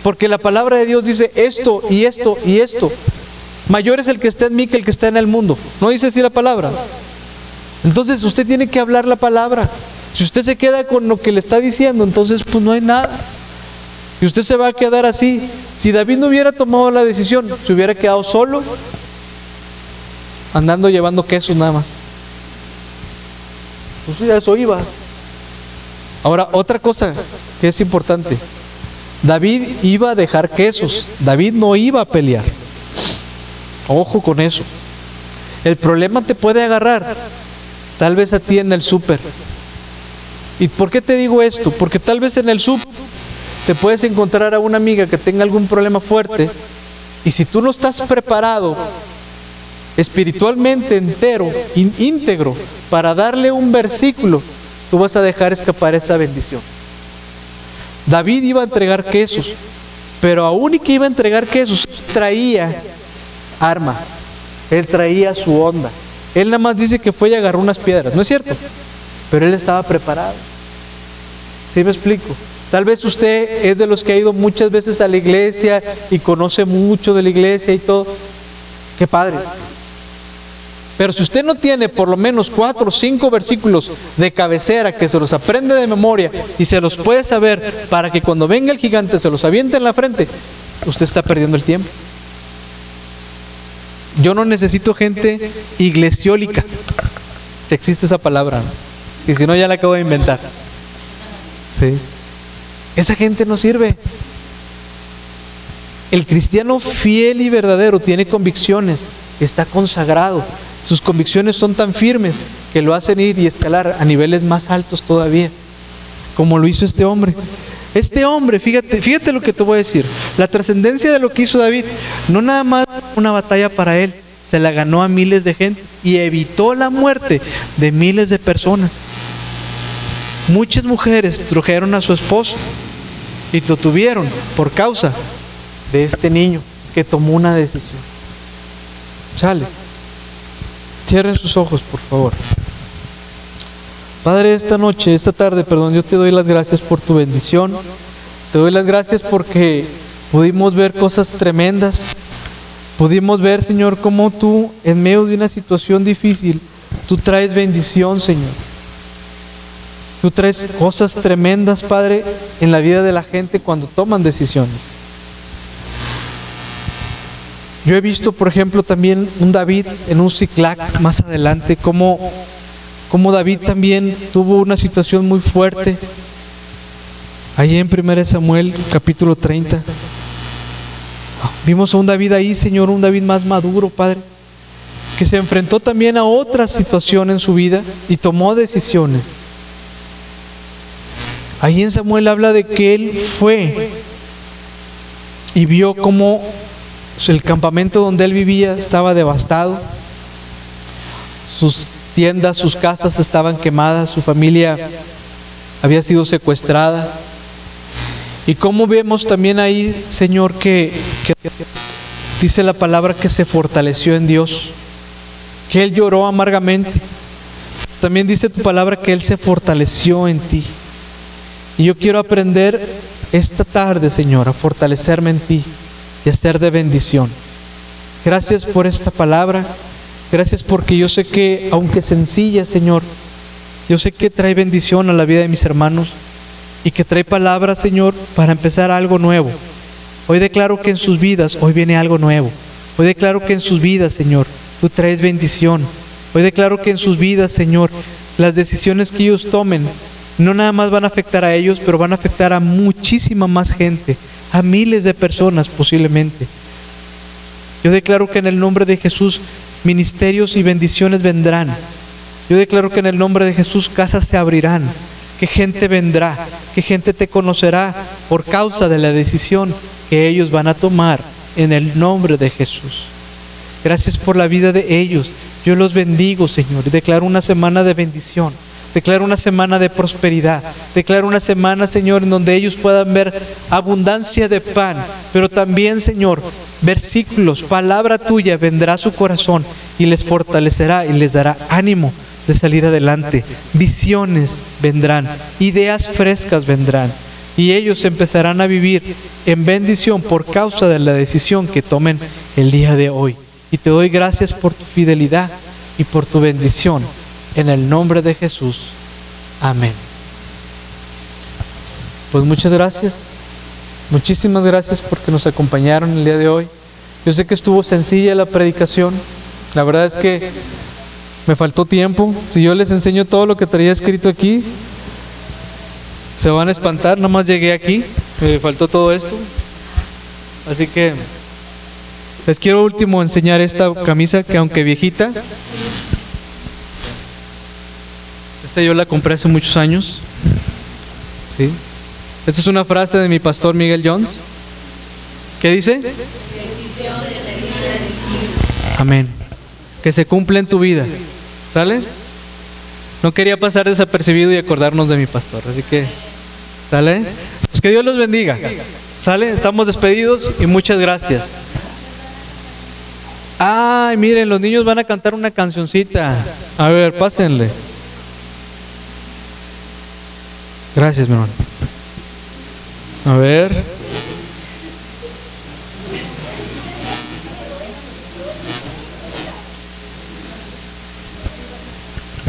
porque la palabra de Dios dice esto y esto y esto. Mayor es el que está en mí que el que está en el mundo. ¿No dice así la palabra? Entonces usted tiene que hablar la palabra. Si usted se queda con lo que le está diciendo, entonces pues no hay nada. Y usted se va a quedar así. Si David no hubiera tomado la decisión, se hubiera quedado solo, andando llevando quesos nada más. Pues ya eso iba. Ahora, otra cosa que es importante. David iba a dejar quesos. David no iba a pelear. Ojo con eso. El problema te puede agarrar, tal vez a ti en el súper. ¿Y por qué te digo esto? Porque tal vez en el súper te puedes encontrar a una amiga que tenga algún problema fuerte, y si tú no estás preparado espiritualmente íntegro para darle un versículo, tú vas a dejar escapar esa bendición. David iba a entregar quesos, pero aún y que iba a entregar quesos, traía arma, él traía su onda. Él nada más dice que fue y agarró unas piedras, ¿no es cierto? Pero él estaba preparado. ¿Sí me explico? Tal vez usted es de los que ha ido muchas veces a la iglesia y conoce mucho de la iglesia y todo. ¡Qué padre! Pero si usted no tiene por lo menos 4 o 5 versículos de cabecera que se los aprende de memoria y se los puede saber para que cuando venga el gigante se los aviente en la frente, usted está perdiendo el tiempo. Yo no necesito gente iglesiólica, si existe esa palabra, ¿no? Y si no ya la acabo de inventar. ¿Sí? Esa gente no sirve. El cristiano fiel y verdadero tiene convicciones, está consagrado. Sus convicciones son tan firmes que lo hacen ir y escalar a niveles más altos todavía, como lo hizo este hombre. Este hombre, fíjate lo que te voy a decir. La trascendencia de lo que hizo David, no nada más una batalla para él, se la ganó a miles de gentes y evitó la muerte de miles de personas. Muchas mujeres trajeron a su esposo y lo tuvieron por causa de este niño que tomó una decisión. Sale. Cierren sus ojos, por favor. Padre, esta tarde, yo te doy las gracias por tu bendición. Te doy las gracias porque pudimos ver cosas tremendas. Pudimos ver, Señor, cómo tú, en medio de una situación difícil, tú traes bendición, Señor. Tú traes cosas tremendas, Padre, en la vida de la gente cuando toman decisiones. Yo he visto, por ejemplo, también un David en un Ciclac más adelante, como David también tuvo una situación muy fuerte. Ahí en 1 Samuel, capítulo 30. Vimos a un David ahí, Señor, un David más maduro, Padre, que se enfrentó también a otra situación en su vida y tomó decisiones. Ahí en Samuel habla de que él fue y vio cómo el campamento donde él vivía estaba devastado. Sus tiendas, sus casas estaban quemadas, su familia había sido secuestrada. Y cómo vemos también ahí, Señor, que dice la palabra que se fortaleció en Dios, que él lloró amargamente. También dice tu palabra que él se fortaleció en ti. Y yo quiero aprender esta tarde, Señor, a fortalecerme en ti y a ser de bendición. Gracias por esta palabra. Gracias porque yo sé que, aunque sencilla, Señor, yo sé que trae bendición a la vida de mis hermanos y que trae palabra, Señor, para empezar algo nuevo. Hoy declaro que en sus vidas, hoy viene algo nuevo. Hoy declaro que en sus vidas, Señor, tú traes bendición. Hoy declaro que en sus vidas, Señor, las decisiones que ellos tomen no nada más van a afectar a ellos, pero van a afectar a muchísima más gente, a miles de personas posiblemente. Yo declaro que en el nombre de Jesús ministerios y bendiciones vendrán. Yo declaro que en el nombre de Jesús casas se abrirán, que gente vendrá, que gente te conocerá por causa de la decisión que ellos van a tomar en el nombre de Jesús. Gracias por la vida de ellos. Yo los bendigo, Señor, y declaro una semana de bendición, Declaro una semana de prosperidad. Declaro una semana, Señor, en donde ellos puedan ver abundancia de pan, pero también, Señor, versículos, palabra tuya vendrá a su corazón y les fortalecerá y les dará ánimo de salir adelante. Visiones vendrán, ideas frescas vendrán, y ellos empezarán a vivir en bendición por causa de la decisión que tomen el día de hoy. Y te doy gracias por tu fidelidad y por tu bendición. En el nombre de Jesús. Amén. Pues muchas gracias. Muchísimas gracias porque nos acompañaron el día de hoy. Yo sé que estuvo sencilla la predicación. La verdad es que me faltó tiempo. Si yo les enseño todo lo que traía escrito aquí, se van a espantar. Nomás llegué aquí, me faltó todo esto. Así que les quiero último enseñar esta camisa que, aunque viejita, esta yo la compré hace muchos años. ¿Sí? Esta es una frase de mi pastor Miguel Jones. ¿Qué dice? Amén. Que se cumpla en tu vida. ¿Sale? No quería pasar desapercibido y acordarnos de mi pastor. Así que, ¿sale? Pues que Dios los bendiga. ¿Sale? Estamos despedidos y muchas gracias. Ay, miren, los niños van a cantar una cancioncita. A ver, pásenle. Gracias, mi hermano. A ver.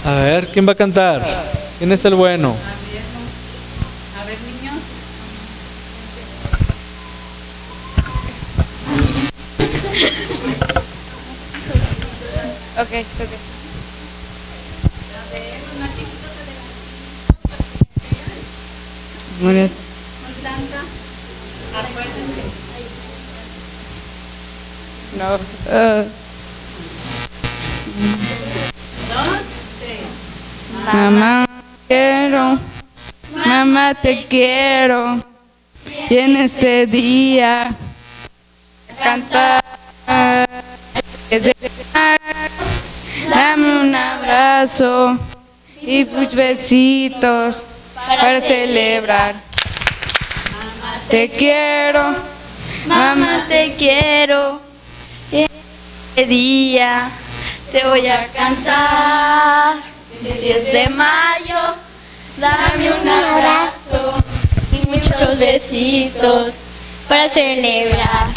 A ver, ¿quién va a cantar? ¿Quién es el bueno? A ver, niños. Ok. A ver, los más chiquitos de la... Muy bien. Muy blanca. Acuérdense. No. Mamá te quiero, y en este día cantar, dame un abrazo y muchos besitos para celebrar. Mamá te quiero, y en este día te voy a cantar. El 10 de mayo, dame un abrazo y muchos besitos para celebrar.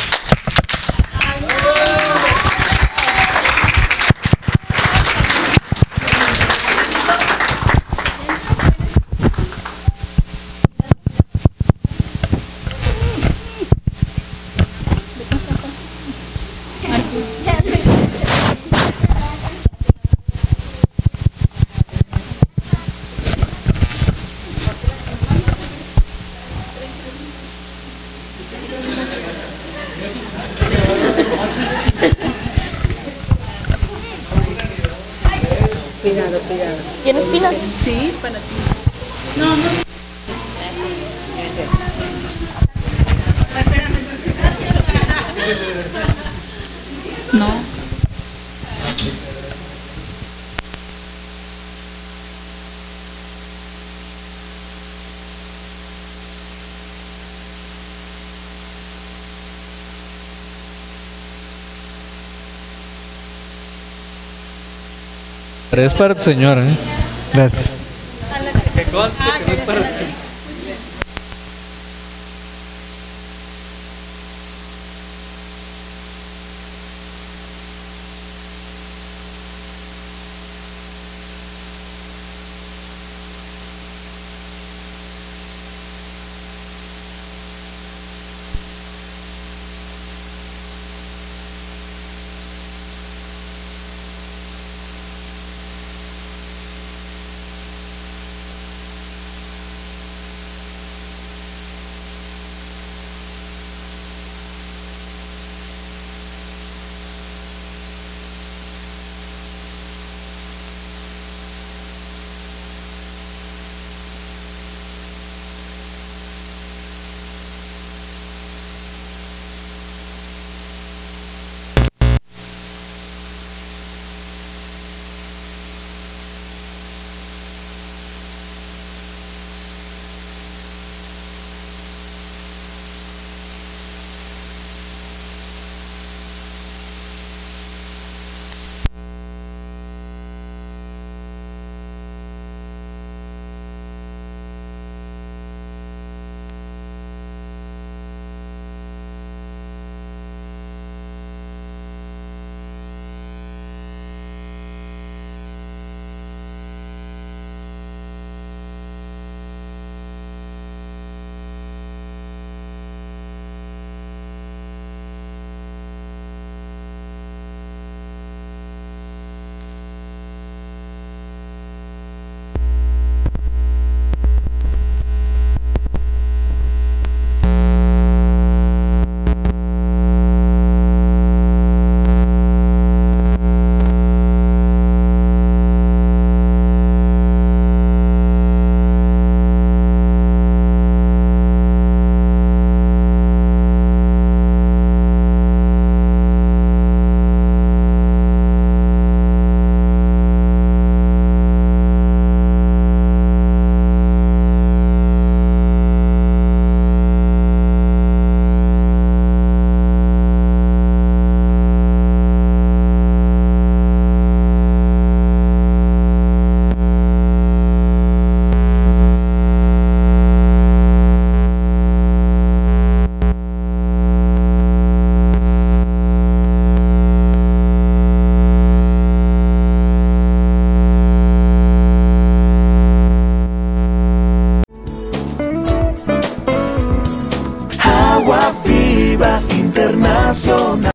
Cuidado. ¿Tienes pilas? Sí, para ti. No. Es para tu señora, ¿eh? Gracias. Que conste que no es para ti.